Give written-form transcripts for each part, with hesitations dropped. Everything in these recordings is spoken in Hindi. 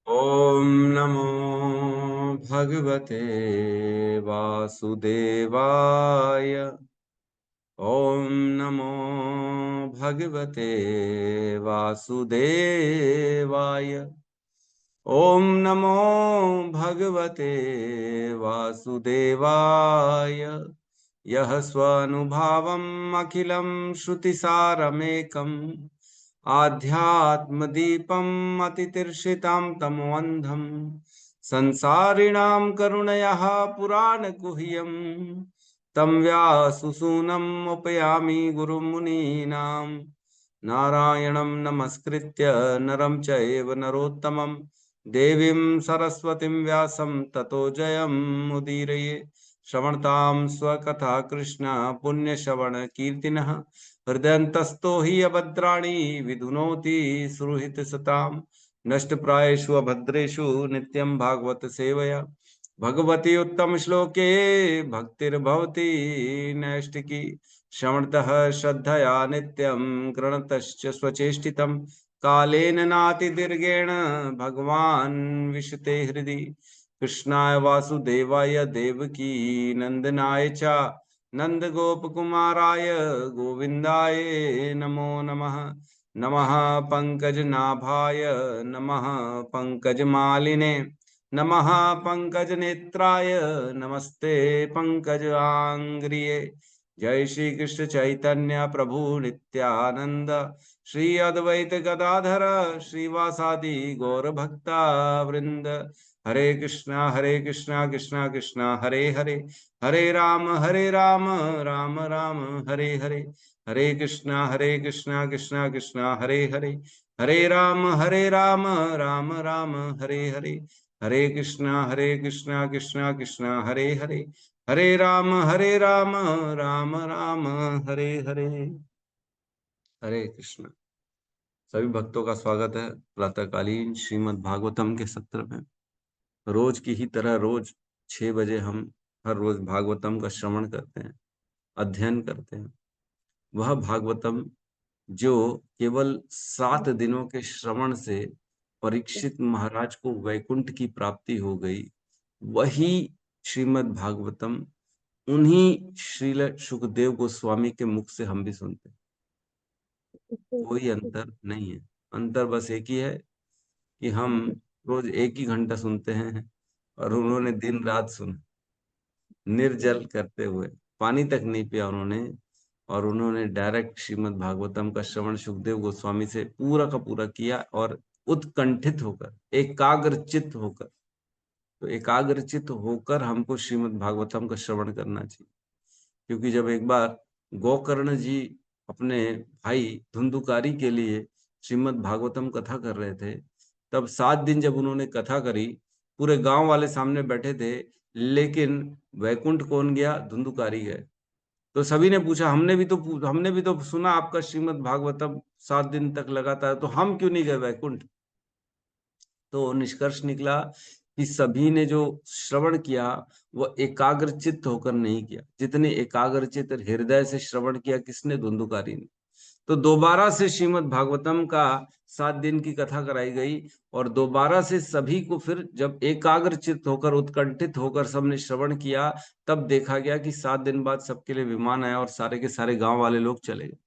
ॐ नमो भगवते वासुदेवाय। ॐ नमो भगवते वासुदेवाय। ॐ नमो भगवते वासुदेवाय। यः स्वानुभावम् अखिलं श्रुतिसारमेकम् आध्यात्मदीपम् अतितीर्षितां तमोऽन्धम् संसारिणां करुणयाः पुराणगुह्यम् तं व्याससूनम् उपयामि गुरुमुनीनां। नारायणं नमस्कृत्य नरं चैव नरोत्तमं देवीं सरस्वतीं व्यासं ततो जयमुदीरये। श्रवणतां स्वकथा कृष्ण पुण्यश्रवण कीर्तिनः हृदयन्तस्थो हि अभद्राणि विधुनोति सुहृतसतां। नष्टप्रायेषु अभद्रेषु नित्यं भागवत सेवया भगवती उत्तम श्लोके भक्तिर्भवति नैष्टिकी। श्रवणतः श्रद्धया नित्यं गृणतश्च स्वचेष्टितं कालेन नातिदीर्घेण भगवान् विशते हृदि। कृष्णाय वासुदेवाय देवकी नंदनाय च नंदगोपकुमाराय गोविन्दाय नमो नमः। नमः पंकजनाभाय नमः पंकजमालिने नमः पंकजनेत्राय नमस्ते पंकजांग्रिये। जय श्री कृष्ण चैतन्य प्रभु नित्यानंद श्री अद्वैत गदाधर श्रीवासादि गौर भक्ता वृंद। हरे कृष्णा कृष्णा कृष्णा हरे हरे, हरे राम राम राम हरे हरे। हरे कृष्णा कृष्णा कृष्णा हरे हरे, हरे राम राम राम हरे हरे। हरे कृष्णा कृष्णा कृष्णा हरे हरे, हरे राम राम राम हरे हरे। हरे कृष्णा। सभी भक्तों का स्वागत है प्रातःकालीन श्रीमद् भागवतम के सत्र में। रोज की ही तरह रोज 6 बजे हम हर रोज भागवतम का श्रवण करते हैं, अध्ययन करते हैं। वह भागवतम जो केवल 7 दिनों के श्रवण से परीक्षित महाराज को वैकुंठ की प्राप्ति हो गई, वही श्रीमद् भागवतम उन्हीं श्रील सुखदेव गोस्वामी के मुख से हम भी सुनते हैं। कोई अंतर नहीं है। अंतर बस एक ही है कि हम रोज एक ही घंटा सुनते हैं और उन्होंने दिन रात सुना, निर्जल करते हुए, पानी तक नहीं पिया उन्होंने। और उन्होंने डायरेक्ट श्रीमद् भागवतम का श्रवण सुखदेव गोस्वामी से पूरा का पूरा किया और उत्कंठित होकर, एकाग्रचित होकर। तो एकाग्रचित होकर हमको श्रीमद् भागवतम का श्रवण करना चाहिए। क्योंकि जब एक बार गोकर्ण जी अपने भाई धुंधुकारी के लिए श्रीमद् भागवतम कथा कर रहे थे, तब 7 दिन जब उन्होंने कथा करी, पूरे गांव वाले सामने बैठे थे, लेकिन वैकुंठ कौन गया? धुंधुकारी गए। तो सभी ने पूछा, हमने भी तो सुना आपका श्रीमद् भागवतम 7 दिन तक लगातार, तो हम क्यों नहीं गए वैकुंठ? तो निष्कर्ष निकला कि सभी ने जो श्रवण किया वह एकाग्रचित्त होकर नहीं किया। जितने एकाग्रचित्त हृदय से श्रवण किया किसने? धुंधुकारी ने। तो दोबारा से श्रीमद् भागवतम का 7 दिन की कथा कराई गई और दोबारा से सभी को फिर जब एकाग्रचित्त होकर, उत्कंठित होकर सबने श्रवण किया, तब देखा गया कि 7 दिन बाद सबके लिए विमान आया और सारे के सारे गांव वाले लोग चले गए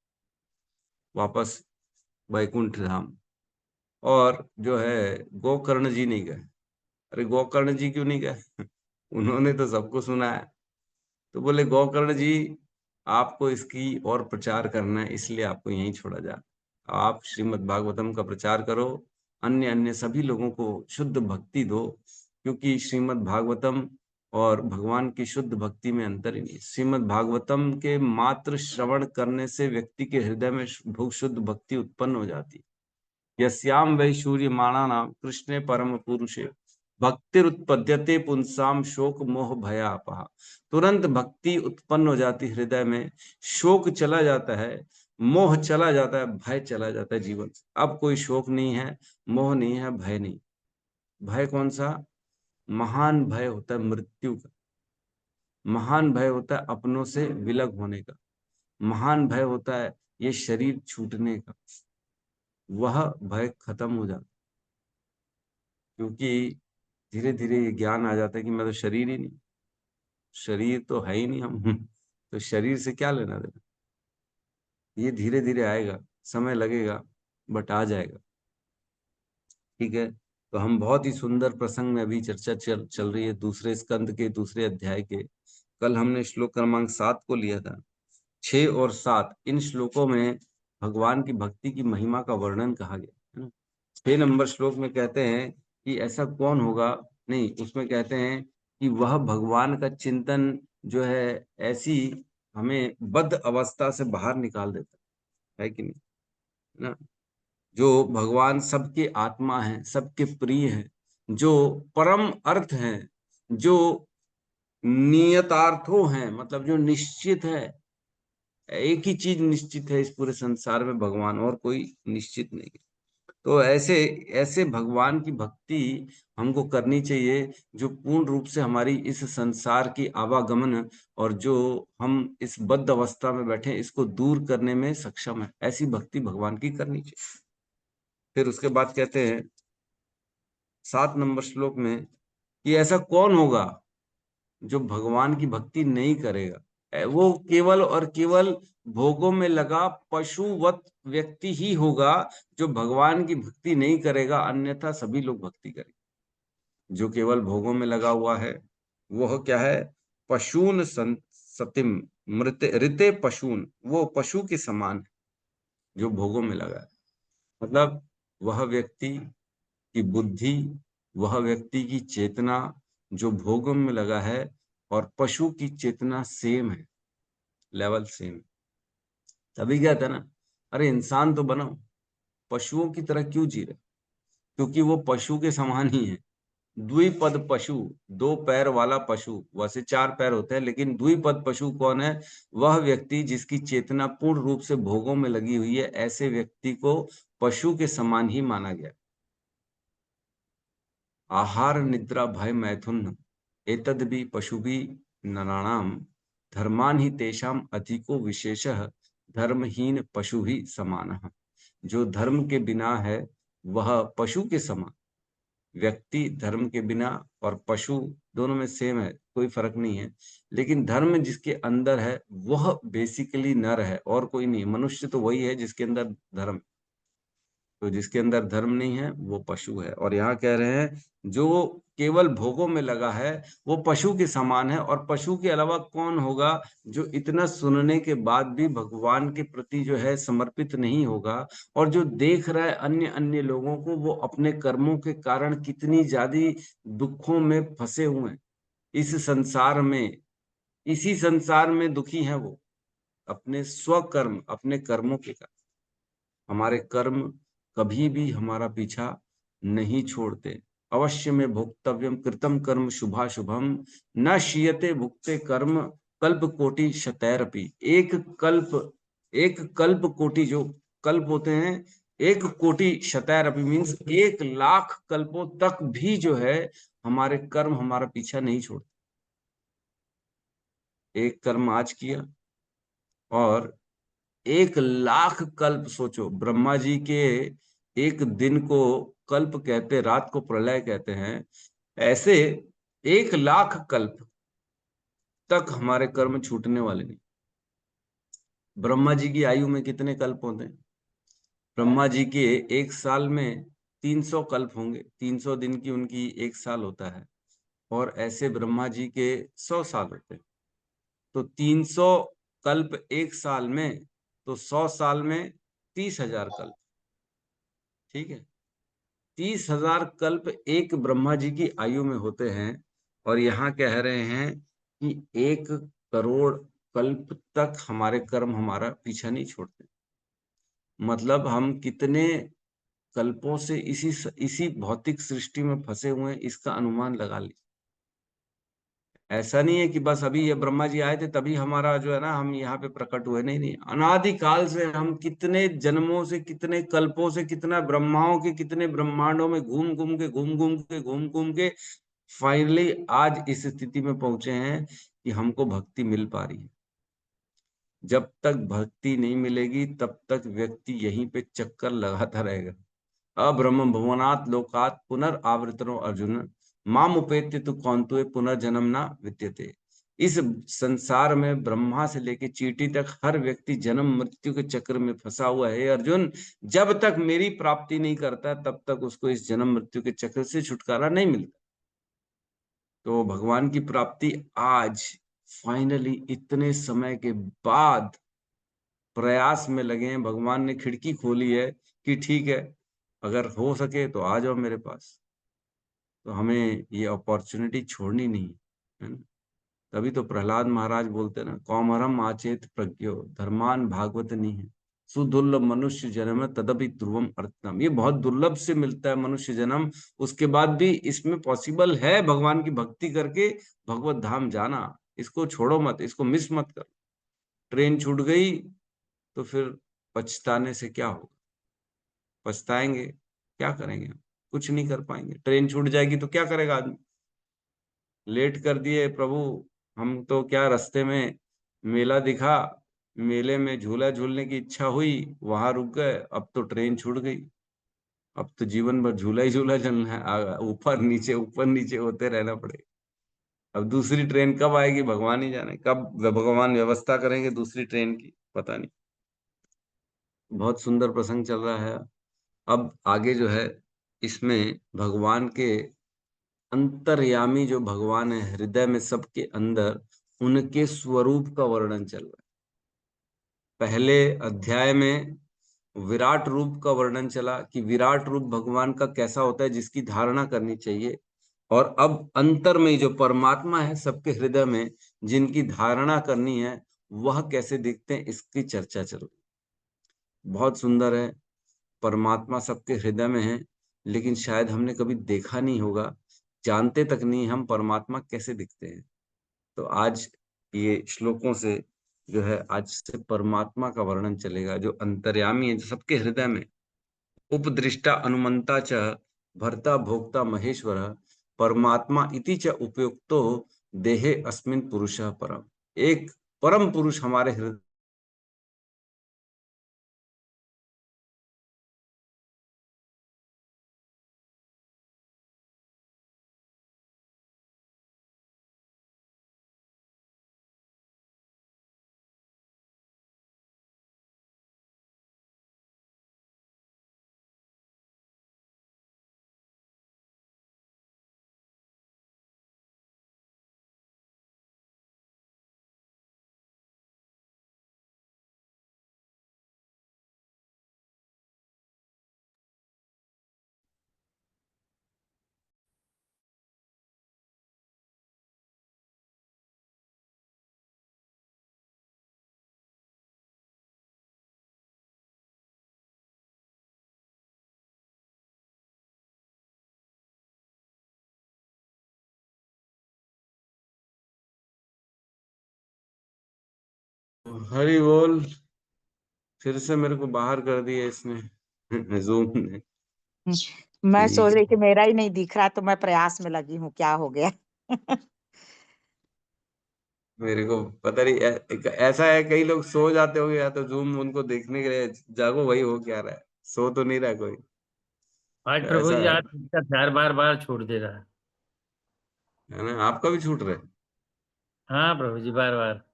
वापस वैकुंठ धाम। और जो है गोकर्ण जी नहीं गए। अरे गोकर्ण जी क्यों नहीं गए? उन्होंने तो सबको सुना है। तो बोले गोकर्ण जी, आपको इसकी और प्रचार करना है, इसलिए आपको यहीं छोड़ा जा। आप श्रीमद् भागवतम का प्रचार करो, अन्य अन्य सभी लोगों को शुद्ध भक्ति दो। क्योंकि श्रीमद् भागवतम और भगवान की शुद्ध भक्ति में अंतर ही नहीं। श्रीमद् भागवतम के मात्र श्रवण करने से व्यक्ति के हृदय में शुद्ध भक्ति उत्पन्न हो जाती है। यस्याम वै सूर्यमाणानाम कृष्णे परम पुरुषे भक्तिरुत्पद्यते पुंसाम शोक मोह भयापहा। तुरंत भक्ति उत्पन्न हो जाती हृदय में, शोक चला जाता है, मोह चला जाता है, भय चला जाता है जीवन से। अब कोई शोक नहीं है, मोह नहीं है, भय नहीं। भय कौन सा? महान भय होता है मृत्यु का। महान भय होता है अपनों से विलग होने का। महान भय होता है ये शरीर छूटने का। वह भय खत्म हो जाता है। क्योंकि धीरे धीरे ये ज्ञान आ जाता है कि मैं तो शरीर ही नहीं, शरीर तो है ही नहीं हम। तो शरीर से क्या लेना देना। ये धीरे धीरे आएगा, समय लगेगा, बट आ जाएगा। ठीक है। तो हम बहुत ही सुंदर प्रसंग में अभी चर्चा चल रही है, दूसरे स्कंद के दूसरे अध्याय के। कल हमने श्लोक क्रमांक 7 को लिया था। 6 और 7 इन श्लोकों में भगवान की भक्ति की महिमा का वर्णन कहा गया है ना। 6 नंबर श्लोक में कहते हैं कि ऐसा कौन होगा, नहीं, उसमें कहते हैं कि वह भगवान का चिंतन जो है ऐसी हमें बद्ध अवस्था से बाहर निकाल देता है कि नहीं, है ना। जो भगवान सबके आत्मा है, सबके प्रिय है, जो परम अर्थ है, जो नियतार्थों हैं, मतलब जो निश्चित है। एक ही चीज निश्चित है इस पूरे संसार में, भगवान, और कोई निश्चित नहीं है। तो ऐसे ऐसे भगवान की भक्ति हमको करनी चाहिए जो पूर्ण रूप से हमारी इस संसार की आवागमन और जो हम इस बद्ध अवस्था में बैठे हैं इसको दूर करने में सक्षम है। ऐसी भक्ति भगवान की करनी चाहिए। फिर उसके बाद कहते हैं 7 नंबर श्लोक में कि ऐसा कौन होगा जो भगवान की भक्ति नहीं करेगा। वो केवल और केवल भोगों में लगा पशुवत व्यक्ति ही होगा जो भगवान की भक्ति नहीं करेगा, अन्यथा सभी लोग भक्ति करेंगे। जो केवल भोगों में लगा हुआ है वह क्या है, पशून सतिम मृत ऋते पशून, वो पशु के समान है जो भोगों में लगा है। मतलब वह व्यक्ति की बुद्धि, वह व्यक्ति की चेतना जो भोगों में लगा है और पशु की चेतना सेम है, लेवल सेम। तभी क्या था ना, अरे इंसान तो बनो, पशुओं की तरह क्यों जी रहे। क्योंकि वो पशु के समान ही है। द्विपद पशु, 2 पैर वाला पशु, वैसे 4 पैर होते हैं, लेकिन द्विपद पशु कौन है, वह व्यक्ति जिसकी चेतना पूर्ण रूप से भोगों में लगी हुई है। ऐसे व्यक्ति को पशु के समान ही माना गया। आहार निद्रा भय मैथुन एतद भी पशु भी नराणाम धर्मान ही तेषाम अधिको विशेषः धर्महीन पशु ही समानः। जो धर्म के बिना है वह पशु के समान। व्यक्ति धर्म के बिना और पशु दोनों में सेम है, कोई फर्क नहीं है। लेकिन धर्म जिसके अंदर है वह बेसिकली नर है और कोई नहीं। मनुष्य तो वही है जिसके अंदर धर्म, तो जिसके अंदर धर्म नहीं है वो पशु है। और यहाँ कह रहे हैं जो केवल भोगों में लगा है वो पशु के समान है। और पशु के अलावा कौन होगा जो इतना सुनने के बाद भी भगवान के प्रति जो है समर्पित नहीं होगा। और जो देख रहा है अन्य अन्य लोगों को, वो अपने कर्मों के कारण कितनी ज्यादा दुखों में फंसे हुए हैं इस संसार में। इसी संसार में दुखी है वो अपने स्वकर्म, अपने कर्मों के कारण। हमारे कर्म कभी भी हमारा पीछा नहीं छोड़ते। अवश्य में भोक्तव्यम कृतम कर्म शुभाशुभम न शीयते भुक्ते कर्म कल्प कोटि शतैरपि। एक कल्प कोटि, जो कल्प होते हैं, 1 कोटि शतैरपि मीन्स 1 लाख कल्पों तक भी जो है हमारे कर्म हमारा पीछा नहीं छोड़ते। एक कर्म आज किया और 1 लाख कल्प, सोचो ब्रह्मा जी के एक दिन को कल्प कहते, रात को प्रलय कहते हैं। ऐसे 1 लाख कल्प तक हमारे कर्म छूटने वाले नहीं। ब्रह्मा जी की आयु में कितने कल्प होते हैं? ब्रह्मा जी के 1 साल में 300 कल्प होंगे। 300 दिन की उनकी 1 साल होता है। और ऐसे ब्रह्मा जी के 100 साल होते हैं। तो 300 कल्प 1 साल में, तो 100 साल में 30,000 कल्प। ठीक है। 30,000 कल्प एक ब्रह्मा जी की आयु में होते हैं। और यहाँ कह रहे हैं कि 1 करोड़ कल्प तक हमारे कर्म हमारा पीछा नहीं छोड़ते। मतलब हम कितने कल्पों से इसी भौतिक सृष्टि में फंसे हुए हैं इसका अनुमान लगा लीजिए। ऐसा नहीं है कि बस अभी ये ब्रह्मा जी आए थे तभी हमारा जो है ना हम यहाँ पे प्रकट हुए, नहीं नहीं। अनादि काल से हम कितने जन्मों से, कितने कल्पों से, कितना ब्रह्माओं के कितने ब्रह्मांडों में घूम घूम के फाइनली आज इस स्थिति में पहुंचे हैं कि हमको भक्ति मिल पा रही है। जब तक भक्ति नहीं मिलेगी तब तक व्यक्ति यहीं पे चक्कर लगाता रहेगा। अब्रह्म भुवनात् लोकात् पुनर्आवर्तनो अर्जुन माम उपेत्य तु कौन्तेय पुनर्जन्म न विद्यते। इस संसार में ब्रह्मा से लेके चींटी तक हर व्यक्ति जन्म मृत्यु के चक्र में फंसा हुआ है अर्जुन। जब तक मेरी प्राप्ति नहीं करता तब तक उसको इस जन्म मृत्यु के चक्र से छुटकारा नहीं मिलता। तो भगवान की प्राप्ति आज फाइनली इतने समय के बाद प्रयास में लगे हैं। भगवान ने खिड़की खोली है कि ठीक है, अगर हो सके तो आ जाओ मेरे पास। तो हमें ये अपॉर्चुनिटी छोड़नी नहीं है ना। तभी तो प्रहलाद महाराज बोलते हैं ना, कौमरम आचेत प्रज्ञो धर्मान भागवत नहीं है सुदुर्लभ मनुष्य जन्म तदपि ध्रुवम अर्थम। ये बहुत दुर्लभ से मिलता है मनुष्य जन्म, उसके बाद भी इसमें पॉसिबल है भगवान की भक्ति करके भगवत धाम जाना। इसको छोड़ो मत, इसको मिस मत कर। ट्रेन छूट गई तो फिर पछताने से क्या होगा? पछताएंगे, क्या करेंगे? कुछ नहीं कर पाएंगे। ट्रेन छूट जाएगी तो क्या करेगा आदमी? लेट कर दिए प्रभु, हम तो क्या रास्ते में मेला दिखा, मेले में झूला झूलने की इच्छा हुई, वहां रुक गए, अब तो ट्रेन छूट गई। अब तो जीवन भर झूला ही झूला चलना है, ऊपर नीचे होते रहना पड़ेगा। अब दूसरी ट्रेन कब आएगी भगवान ही जाने, कब भगवान व्यवस्था करेंगे दूसरी ट्रेन की, पता नहीं। बहुत सुंदर प्रसंग चल रहा है। अब आगे जो है इसमें भगवान के अंतर्यामी जो भगवान है हृदय में सबके अंदर, उनके स्वरूप का वर्णन चल रहा है। पहले अध्याय में विराट रूप का वर्णन चला कि विराट रूप भगवान का कैसा होता है जिसकी धारणा करनी चाहिए। और अब अंतर में जो परमात्मा है सबके हृदय में, जिनकी धारणा करनी है, वह कैसे दिखते हैं इसकी चर्चा चल रही। बहुत सुंदर है। परमात्मा सबके हृदय में है, लेकिन शायद हमने कभी देखा नहीं होगा, जानते तक नहीं हम परमात्मा कैसे दिखते हैं। तो आज ये श्लोकों से जो है, आज से परमात्मा का वर्णन चलेगा जो अंतर्यामी है, जो सबके हृदय में। उपदृष्टा अनुमंता च भर्ता भोक्ता महेश्वर परमात्मा इति च उपयुक्तो देहे अस्मिन पुरुषः परम। एक परम पुरुष हमारे हृदय। हरि बोल। फिर से मेरे को बाहर कर दिया इसने जूम ने। मैं ठीक सोच रही कि है। मेरा ही नहीं दिख रहा, तो मैं प्रयास में लगी हूँ, क्या हो गया। मेरे को पता नहीं, ऐसा है कई लोग सो जाते होंगे या तो जूम उनको देखने के लिए जागो, वही हो क्या रहा है, सो तो नहीं रहा कोई। आज तो प्रभु ऐसा जी, है आज इसका ध्यान बार बार छोड़ दे रहा है। है ना? आपका भी छूट रहा है? हाँ प्रभु जी, बार बार।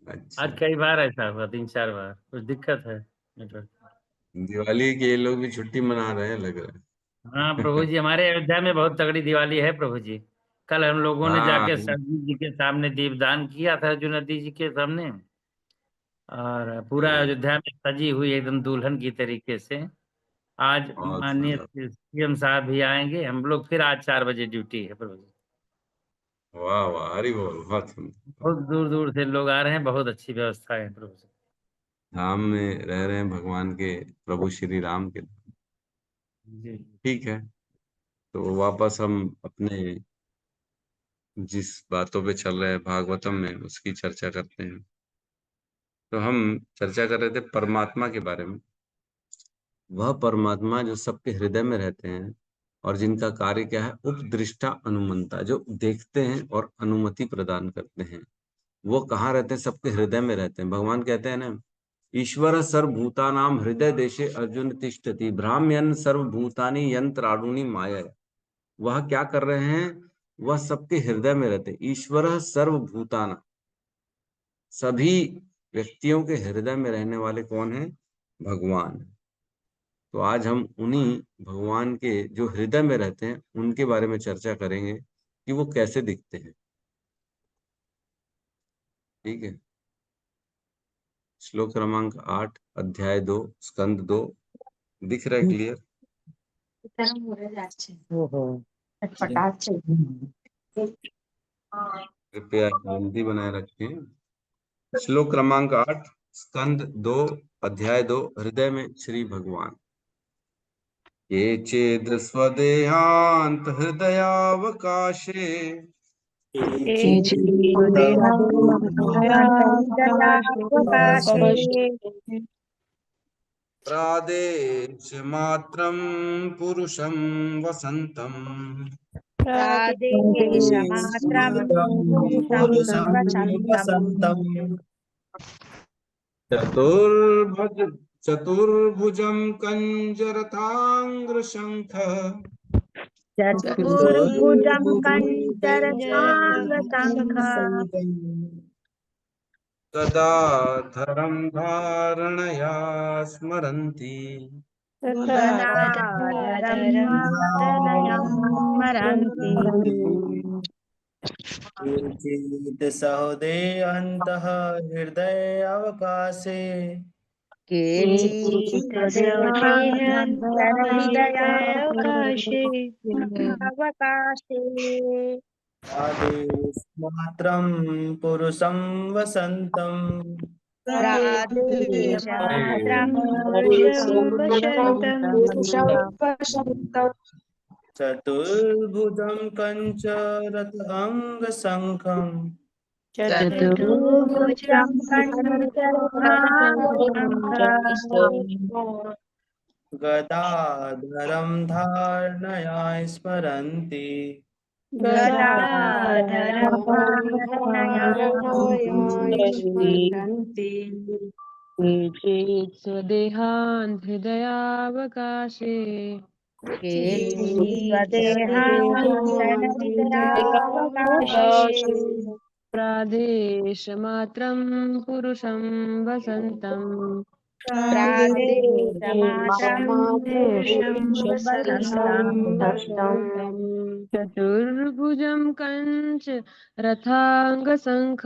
अच्छा। आज कई बार ऐसा हुआ, 3-4 बार, कुछ दिक्कत है नेटवर्क। दिवाली के ये लोग भी छुट्टी मना रहे हैं लग रहा हाँ प्रभु है। जी, हमारे अयोध्या में बहुत तगड़ी दिवाली है प्रभु जी। कल हम लोगों ने हाँ। जाके सरयू जी के सामने दीपदान किया था, जो नदी जी के सामने। और पूरा हाँ, अयोध्या में सजी हुई एकदम दुल्हन की तरीके से। आज बहुत माननीय सुंदर। सीएम साहब भी आएंगे। हम लोग फिर आज 4 बजे ड्यूटी है प्रभु जी। वाह वाह, हरि बोल, बहुत सुंदर। बहुत दूर दूर से लोग आ रहे हैं, बहुत अच्छी व्यवस्था है प्रभु जी। धाम में रह रहे हैं भगवान के, प्रभु श्री राम के। जी। ठीक है। तो वापस हम अपने जिस बातों पे चल रहे हैं भागवतम में, उसकी चर्चा करते हैं। तो हम चर्चा कर रहे थे परमात्मा के बारे में। वह परमात्मा जो सबके हृदय में रहते हैं और जिनका कार्य क्या है, उपदृष्टा अनुमंता, जो देखते हैं और अनुमति प्रदान करते हैं। वो कहाँ रहते हैं? सबके हृदय में रहते हैं। भगवान कहते हैं ना ईश्वर सर्वभूतानां हृदय देशे अर्जुन तिष्ठति भ्राम्यन् सर्वभूतानि यंत्राणुनि माया। वह क्या कर रहे हैं? वह सबके हृदय में रहते। ईश्वर सर्वभूताना, सभी व्यक्तियों के हृदय में रहने वाले कौन है? भगवान। तो आज हम उन्हीं भगवान के जो हृदय में रहते हैं उनके बारे में चर्चा करेंगे कि वो कैसे दिखते हैं। ठीक है। श्लोक क्रमांक 8, अध्याय 2, स्कंद 2। दिख रहा है क्लियर? कृपया शांति बनाए रखें। श्लोक क्रमांक 8, स्कंद 2, अध्याय 2, हृदय में श्री भगवान। ये चेद स्वदेहांत हृदयावकाशे प्रादेश मात्रम पुरुषं वसंतम चतुर्भुजं कंजरतांग्रशंख गदाधरं धारणया स्मरन्ति केचित् सहोदयन्तः हृदयावकाशे प्रादेशमात्रं पुरुषं वसन्तम् चतुर्भुजं कञ्चरताङ्गशङ्खम् गदाधरं धारणया स्मरन्ति केचित् स्वदेहान् हृदयावकाशे प्रादेशमात्रं पुरुषं वसन्तम् चतुर्भुजं कंच रथांगशंख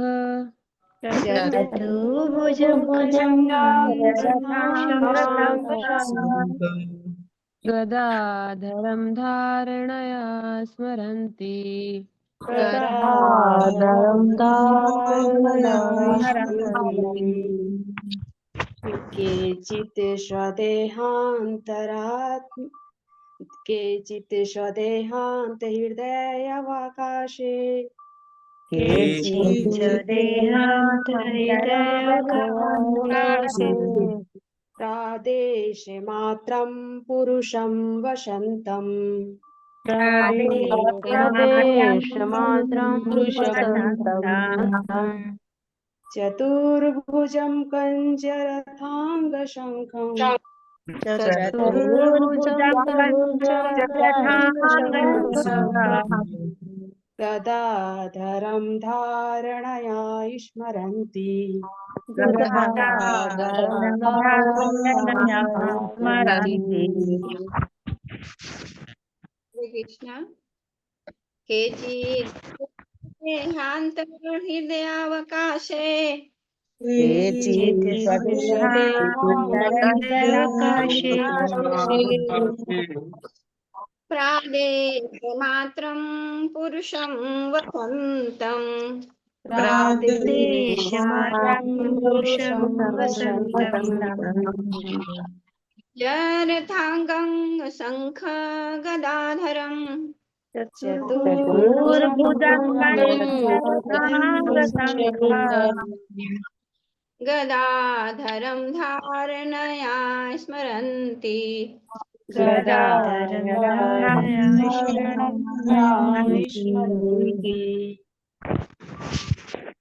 गदाधरं धारणया स्मरन्ति केचित् स्वदेहान्त हृदयावकाशे प्रादेशमात्रं पुरुषं वसन्तम् चतुर्भुजं कञ्जरथाङ्गशङ्खम् गदाधरं धारणया स्मरन्ति कृष्ण। हृदयावकाशे प्रादेशमात्रं पुरुषं वसन्तम् यरथाङ्गं शङ्ख गदाधरम् गदाधरं धारणया स्मरन्ति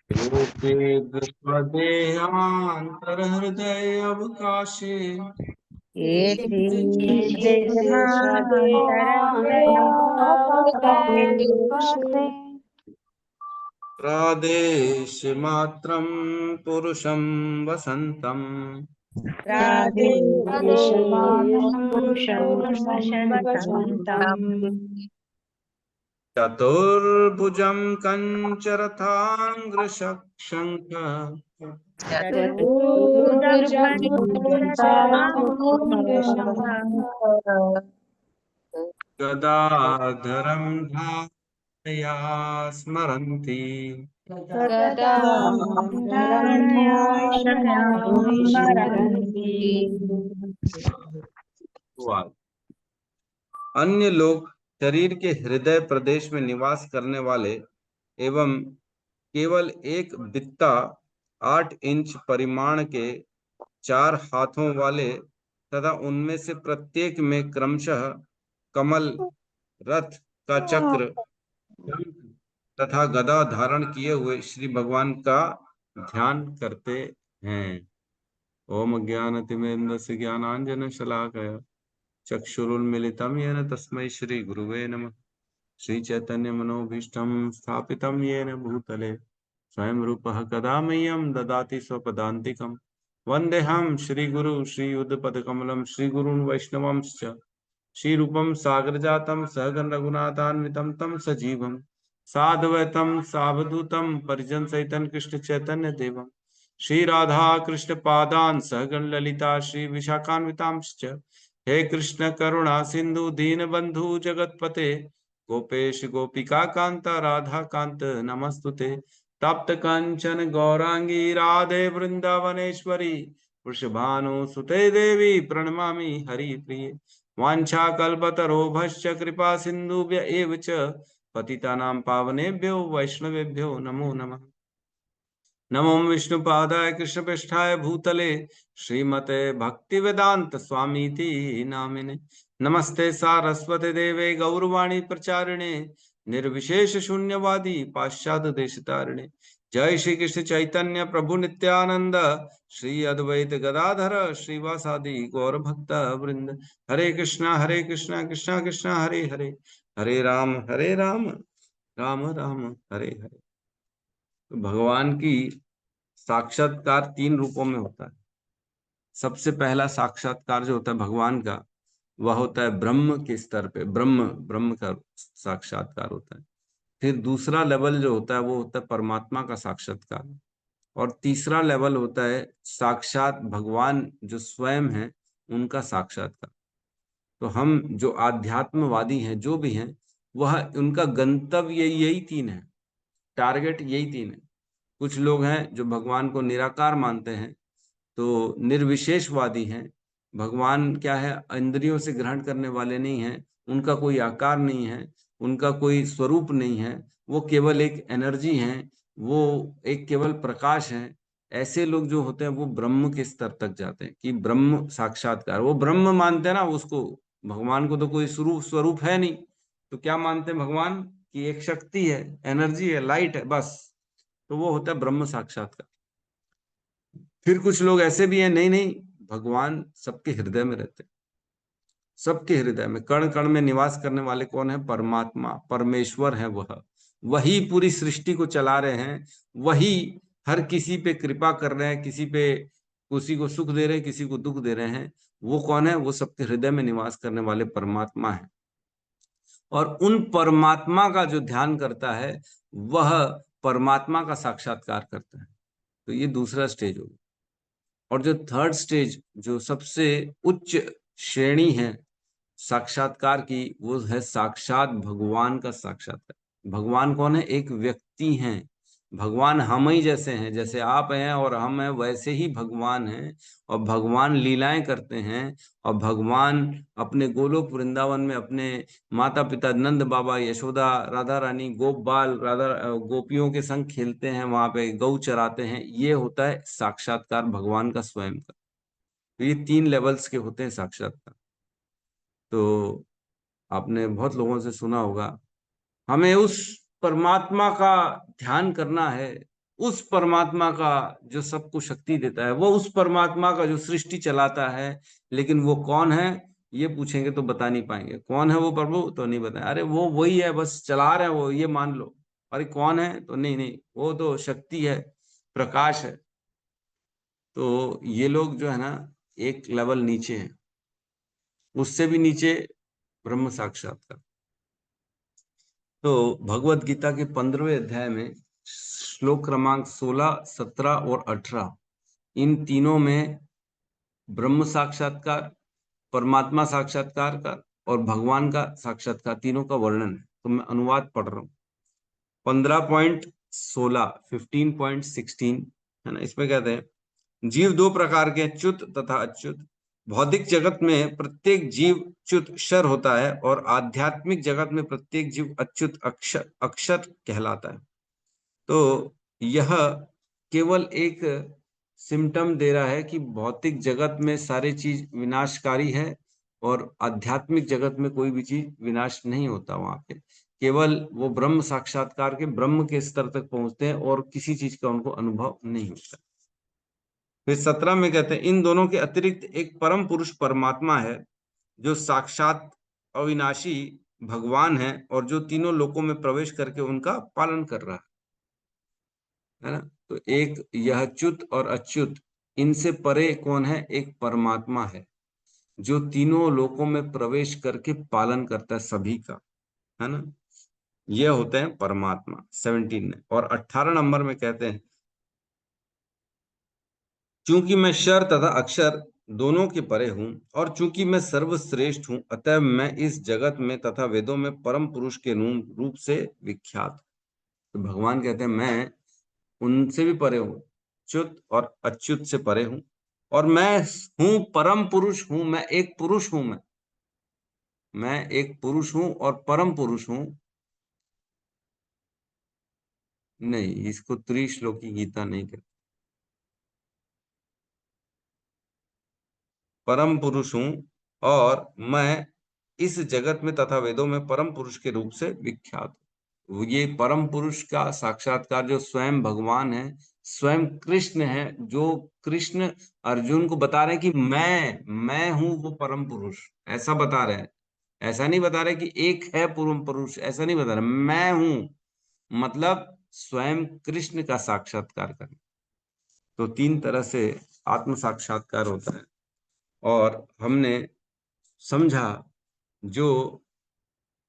लोके स्वदेहान्तरहृदय अवकाशे एति स्वदेहान्तरहृदयावकाशे प्रादेशमात्रं पुरुषं वसन्तम् प्रादेशमात्रं पुरुषं वसन्तम् चतुर्भुजं कञ्चरथाङ्ग्रशङ्ख चतुर्भुजं गदाधरं धारया स्मरन्ति स्मरन्ति। अन्य लोग शरीर के हृदय प्रदेश में निवास करने वाले एवं केवल एक बित्ता 8 इंच परिमाण के 4 हाथों वाले तथा उनमें से प्रत्येक में क्रमशः कमल, रथ का चक्र, तथा गदा धारण किए हुए श्री भगवान का ध्यान करते हैं। ओम अज्ञानतिमिरन्धस्य ज्ञानाञ्जनशलाकया चक्षुरुन्मिलितं येन तस्मै श्री गुरुवे नमः। श्री चैतन्य मनोभीष्टं स्थापितं येन भूतले स्वयं रूपः कदा मह्यं ददाति स्वपदान्तिकं। वन्देऽहं श्रीगुरु श्रीयुतपदकमलं श्रीगुरून् वैष्णवांश्च श्रीरूपं सागरजातं सहगण रघुनाथान्वितं तं सजीवं साद्वैतं सावधूतं परिजनसहितं कृष्ण चैतन्य देवं श्री राधा कृष्ण पादान् सहगण ललिता श्री विशाखान्वितांश्च। हे कृष्ण करुणा सिंधु दीनबंधु जगतपते गोपेश गोपिका कांता राधा कांत नमस्तुते। तप्त कंचन गौरांगी राधे वृंदावनेश्वरी वृषभानुसुते देवी प्रणमामि हरिप्रिये। वाञ्छाकल्पतरोभश्च कृपा सिन्धुभ्य एव च पतितानां पावनेभ्यो वैष्णवेभ्यो नमो नमः। नमो विष्णुपादाय कृष्णपृष्ठाय भूतले श्रीमते भक्तिवेदांत स्वामीति नामिने। नमस्ते सारस्वते देवे गौरवाणी प्रचारिणे निर्विशेष शून्यवादी पाश्चात्य देशतारिणे। जय श्री कृष्ण चैतन्य प्रभु नित्यानंद श्री अद्वैत गदाधर श्रीवासादि गौर भक्त वृंद। हरे कृष्णा कृष्णा कृष्णा हरे हरे, हरे राम राम राम हरे हरे। तो भगवान की साक्षात्कार 3 रूपों में होता है। सबसे पहला साक्षात्कार जो होता है भगवान का, वह होता है ब्रह्म के स्तर पे, ब्रह्म का साक्षात्कार होता है। फिर दूसरा लेवल जो होता है वो होता है परमात्मा का साक्षात्कार, और तीसरा लेवल होता है साक्षात भगवान जो स्वयं है उनका साक्षात्कार। तो हम जो आध्यात्मवादी हैं, जो भी हैं, वह उनका गंतव्य यही 3 है, टारगेट यही 3 है। कुछ लोग हैं जो भगवान को निराकार मानते हैं, तो निर्विशेषवादी हैं। भगवान क्या है, इंद्रियों से ग्रहण करने वाले नहीं हैं, उनका कोई आकार नहीं है, उनका कोई स्वरूप नहीं है, वो केवल एक एनर्जी हैं, वो एक केवल प्रकाश है। ऐसे लोग जो होते हैं वो ब्रह्म के स्तर तक जाते हैं कि ब्रह्म साक्षात्कार, वो ब्रह्म मानते हैं ना उसको। भगवान को तो कोई स्वरूप है नहीं, तो क्या मानते हैं भगवान की एक शक्ति है, एनर्जी है, लाइट है, बस। तो वो होता है ब्रह्म साक्षात्कार। फिर कुछ लोग ऐसे भी हैं, नहीं भगवान सबके हृदय में रहते हैं, सबके हृदय में कण कण में निवास करने वाले कौन है? परमात्मा, परमेश्वर है। वही पूरी सृष्टि को चला रहे हैं, वही हर किसी पे कृपा कर रहे हैं, किसी को सुख दे रहे हैं, किसी को दुख दे रहे हैं। वो कौन है? वो सबके हृदय में निवास करने वाले परमात्मा है। और उन परमात्मा का जो ध्यान करता है वह परमात्मा का साक्षात्कार करता है। तो ये दूसरा स्टेज होगा। और जो थर्ड स्टेज, जो सबसे उच्च श्रेणी है साक्षात्कार की, वो है साक्षात भगवान का साक्षात्कार। भगवान कौन है? एक व्यक्ति हैं। भगवान हम ही जैसे हैं, जैसे आप हैं और हम हैं, वैसे ही भगवान हैं। और भगवान लीलाएं करते हैं, और भगवान अपने गोलोक वृंदावन में अपने माता पिता नंद बाबा, यशोदा, राधा रानी, गोप बाल, राधा गोपियों के संग खेलते हैं, वहां पे गौ चराते हैं। ये होता है साक्षात्कार भगवान का स्वयं का। तो ये 3 लेवल्स के होते हैं साक्षात्कार। तो आपने बहुत लोगों से सुना होगा, हमें उस परमात्मा का ध्यान करना है उस परमात्मा का जो सबको शक्ति देता है, वो उस परमात्मा का जो सृष्टि चलाता है, लेकिन वो कौन है ये पूछेंगे तो बता नहीं पाएंगे। कौन है वो प्रभु तो नहीं बताए, अरे वो वही है, बस चला रहे हैं वो, ये मान लो। अरे कौन है तो नहीं नहीं, वो तो शक्ति है, प्रकाश है। तो ये लोग जो है ना एक लेवल नीचे हैं, उससे भी नीचे ब्रह्म साक्षात्कार। तो भगवत गीता के 15वें अध्याय में श्लोक क्रमांक 16, 17 और 18, इन तीनों में ब्रह्म साक्षात्कार, परमात्मा साक्षात्कार का और भगवान का साक्षात्कार, तीनों का वर्णन है। तो मैं अनुवाद पढ़ रहा हूँ। 15.16, 15.16 है ना, इसमें कहते हैं जीव दो प्रकार के, च्युत तथा अच्युत। भौतिक जगत में प्रत्येक जीव च्युत क्षर होता है और आध्यात्मिक जगत में प्रत्येक जीव अच्युत अक्षर कहलाता है। तो यह केवल एक सिम्टम दे रहा है कि भौतिक जगत में सारी चीज विनाशकारी है और आध्यात्मिक जगत में कोई भी चीज विनाश नहीं होता। वहां पे केवल वो ब्रह्म साक्षात्कार के ब्रह्म के स्तर तक पहुंचते हैं और किसी चीज का उनको अनुभव नहीं होता। फिर 17 में कहते हैं इन दोनों के अतिरिक्त एक परम पुरुष परमात्मा है जो साक्षात अविनाशी भगवान है और जो तीनों लोकों में प्रवेश करके उनका पालन कर रहा है ना। तो एक यह च्युत और अच्युत, इनसे परे कौन है? एक परमात्मा है जो तीनों लोकों में प्रवेश करके पालन करता है सभी का, है ना। यह होते हैं परमात्मा 17 में। और 18 नंबर में कहते हैं चूंकि मैं क्षर तथा अक्षर दोनों के परे हूं और चूंकि मैं सर्वश्रेष्ठ हूं, अतः मैं इस जगत में तथा वेदों में परम पुरुष के रूप से विख्यात। तो भगवान कहते हैं मैं उनसे भी परे हूं, च्युत और अच्युत से परे हूं, और मैं हूं परम पुरुष हूं। मैं एक पुरुष हूं, मैं एक पुरुष हूं और परम पुरुष हूं। नहीं, इसको त्रिश्लोकी गीता नहीं कहते। परम पुरुष हूं और मैं इस जगत में तथा वेदों में परम पुरुष के रूप से विख्यात हूं। ये परम पुरुष का साक्षात्कार जो स्वयं भगवान है, स्वयं कृष्ण है, जो कृष्ण अर्जुन को बता रहे हैं कि मैं हूं वो परम पुरुष, ऐसा बता रहे हैं। ऐसा नहीं बता रहे कि एक है परम पुरुष, ऐसा नहीं बता रहे, मैं हूं मतलब स्वयं कृष्ण का साक्षात्कार करना। तो 3 तरह से आत्म साक्षात्कार होता है। और हमने समझा जो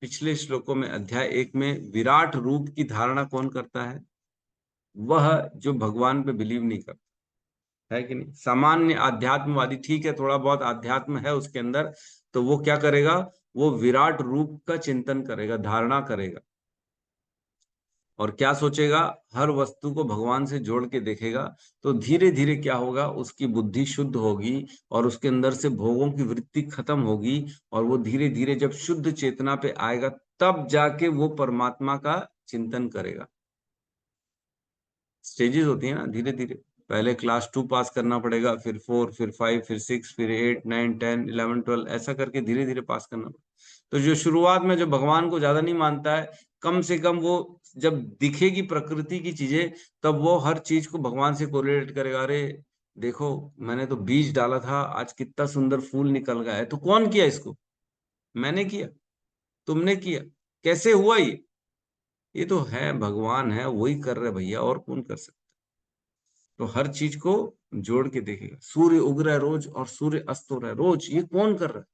पिछले श्लोकों में अध्याय 1 में विराट रूप की धारणा कौन करता है? वह जो भगवान पे बिलीव नहीं करता है कि नहीं। सामान्य आध्यात्मवादी, ठीक है थोड़ा बहुत आध्यात्म है उसके अंदर, तो वो क्या करेगा? वो विराट रूप का चिंतन करेगा, धारणा करेगा, और क्या सोचेगा? हर वस्तु को भगवान से जोड़ के देखेगा। तो धीरे धीरे क्या होगा? उसकी बुद्धि शुद्ध होगी और उसके अंदर से भोगों की वृत्ति खत्म होगी, और वो धीरे धीरे जब शुद्ध चेतना पे आएगा तब जाके वो परमात्मा का चिंतन करेगा। स्टेजेस होती है ना, धीरे धीरे। पहले क्लास 2 पास करना पड़ेगा, फिर 4, फिर 5, फिर 6, फिर 8, 9, 10, 11, 12, ऐसा करके धीरे धीरे पास करना पड़ेगा। तो जो शुरुआत में जो भगवान को ज्यादा नहीं मानता है, कम से कम वो जब दिखेगी प्रकृति की चीजें, तब वो हर चीज को भगवान से कोरिलेट करेगा। अरे देखो, मैंने तो बीज डाला था, आज कितना सुंदर फूल निकल गया है। तो कौन किया इसको? मैंने किया, तुमने किया, कैसे हुआ ये तो है भगवान है, वही कर रहे भैया, और कौन कर सकता। तो हर चीज को जोड़ के देखेगा। सूर्य उग रहा है रोज और सूर्य अस्त हो रहा है रोज, ये कौन कर रहा है?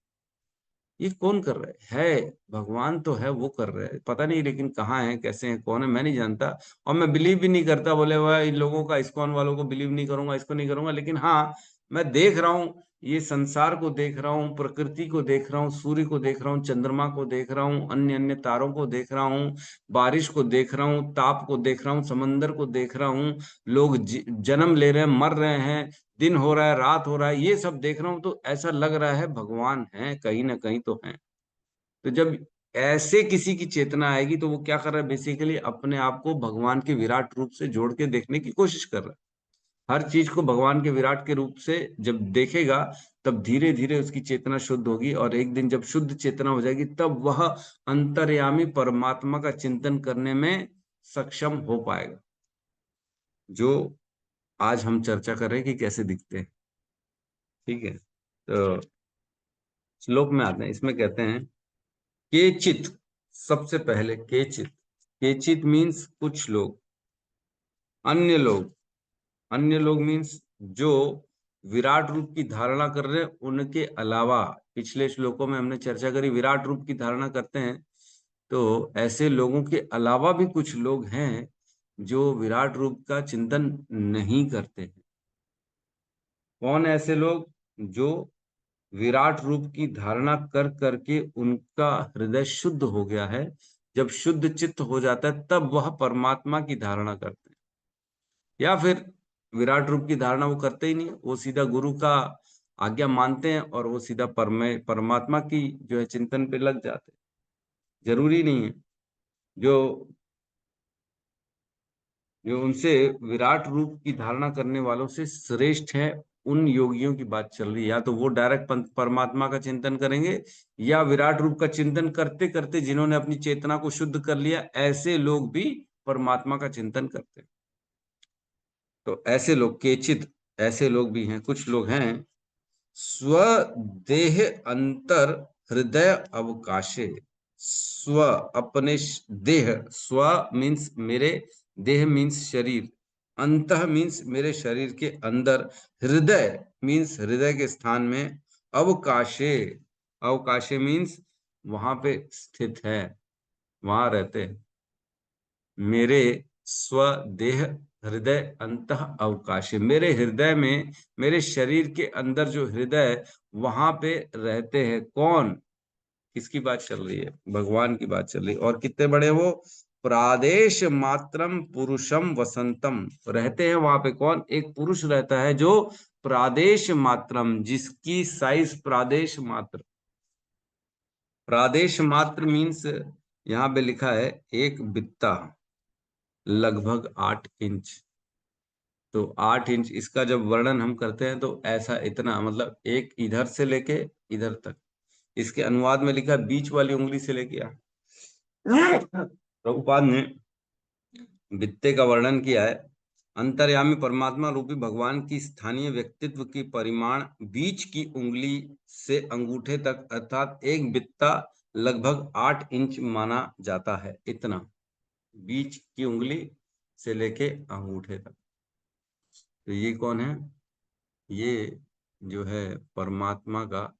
ये कौन कर रहा है? भगवान तो है, वो कर रहा है। पता नहीं लेकिन कहाँ है, कैसे है, कौन है, मैं नहीं जानता। और मैं बिलीव भी नहीं करता, बोले भाई इन लोगों का, इस्कॉन वालों को बिलीव नहीं करूंगा, इसको नहीं करूंगा। लेकिन हाँ, मैं देख रहा हूँ, ये संसार को देख रहा हूँ, प्रकृति को देख रहा हूँ, सूर्य को देख रहा हूँ, चंद्रमा को देख रहा हूँ, अन्य अन्य तारों को देख रहा हूँ, बारिश को देख रहा हूँ, ताप को देख रहा हूँ, समंदर को देख रहा हूँ, लोग जन्म ले रहे हैं, मर रहे हैं, दिन हो रहा है, रात हो रहा है, ये सब देख रहा हूँ। तो ऐसा लग रहा है भगवान है, कहीं ना कहीं तो है। तो जब ऐसे किसी की चेतना आएगी तो वो क्या कर रहा है? बेसिकली अपने आप को भगवान के विराट रूप से जोड़ के देखने की कोशिश कर रहा है। हर चीज को भगवान के विराट के रूप से जब देखेगा, तब धीरे धीरे उसकी चेतना शुद्ध होगी, और एक दिन जब शुद्ध चेतना हो जाएगी, तब वह अंतर्यामी परमात्मा का चिंतन करने में सक्षम हो पाएगा। जो आज हम चर्चा कर रहे हैं कि कैसे दिखते हैं। ठीक है, तो श्लोक में आते हैं। इसमें कहते हैं केचित, सबसे पहले केचित। केचित मीन्स कुछ लोग, अन्य लोग। अन्य लोग मीन्स जो विराट रूप की धारणा कर रहे हैं उनके अलावा। पिछले श्लोकों में हमने चर्चा करी विराट रूप की धारणा करते हैं, तो ऐसे लोगों के अलावा भी कुछ लोग हैं जो विराट रूप का चिंतन नहीं करते हैं। कौन ऐसे लोग? जो विराट रूप की धारणा कर करके उनका हृदय शुद्ध हो गया है। जब शुद्ध चित्त हो जाता है तब वह परमात्मा की धारणा करते हैं। या फिर विराट रूप की धारणा वो करते ही नहीं, वो सीधा गुरु का आज्ञा मानते हैं और वो सीधा परमात्मा की जो है चिंतन पे लग जाते हैं। जरूरी नहीं है। जो जो उनसे विराट रूप की धारणा करने वालों से श्रेष्ठ है, उन योगियों की बात चल रही है। या तो वो डायरेक्ट परमात्मा का चिंतन करेंगे, या विराट रूप का चिंतन करते करते जिन्होंने अपनी चेतना को शुद्ध कर लिया, ऐसे लोग भी परमात्मा का चिंतन करते हैं। तो ऐसे लोग केचित, ऐसे लोग भी हैं, कुछ लोग हैं। स्वदेह अंतर हृदय अवकाशे। स्व, अपने देह। स्व मीन्स मेरे, देह मीन्स शरीर, अंतः मीन्स मेरे शरीर के अंदर, हृदय मीन्स हृदय के स्थान में, अवकाशे, अवकाशे मीन्स वहां पे स्थित है, वहां रहते हैं। मेरे स्वदेह हृदय अंतः अवकाशे, मेरे हृदय में, मेरे शरीर के अंदर जो हृदय, वहां पे रहते हैं। कौन? किसकी बात चल रही है? भगवान की बात चल रही है। और कितने बड़े वो? प्रादेश मात्रम पुरुषम वसंतम, रहते हैं वहां पे। कौन? एक पुरुष रहता है जो प्रादेश मात्रम, जिसकी साइज प्रादेश मात्र। प्रादेश मात्र मीन्स यहाँ पे लिखा है एक बित्ता, लगभग 8 इंच। तो 8 इंच, इसका जब वर्णन हम करते हैं तो ऐसा, इतना, मतलब एक इधर से लेके इधर तक। इसके अनुवाद में लिखा बीच वाली उंगली से लेके प्रभुपाद ने बित्ते का वर्णन किया है। अंतर्यामी परमात्मा रूपी भगवान की स्थानीय व्यक्तित्व की परिमाण बीच की उंगली से अंगूठे तक, अर्थात एक बित्ता लगभग 8 इंच माना जाता है। इतना, बीच की उंगली से लेके अंगूठे तक। तो ये कौन है? ये जो है परमात्मा का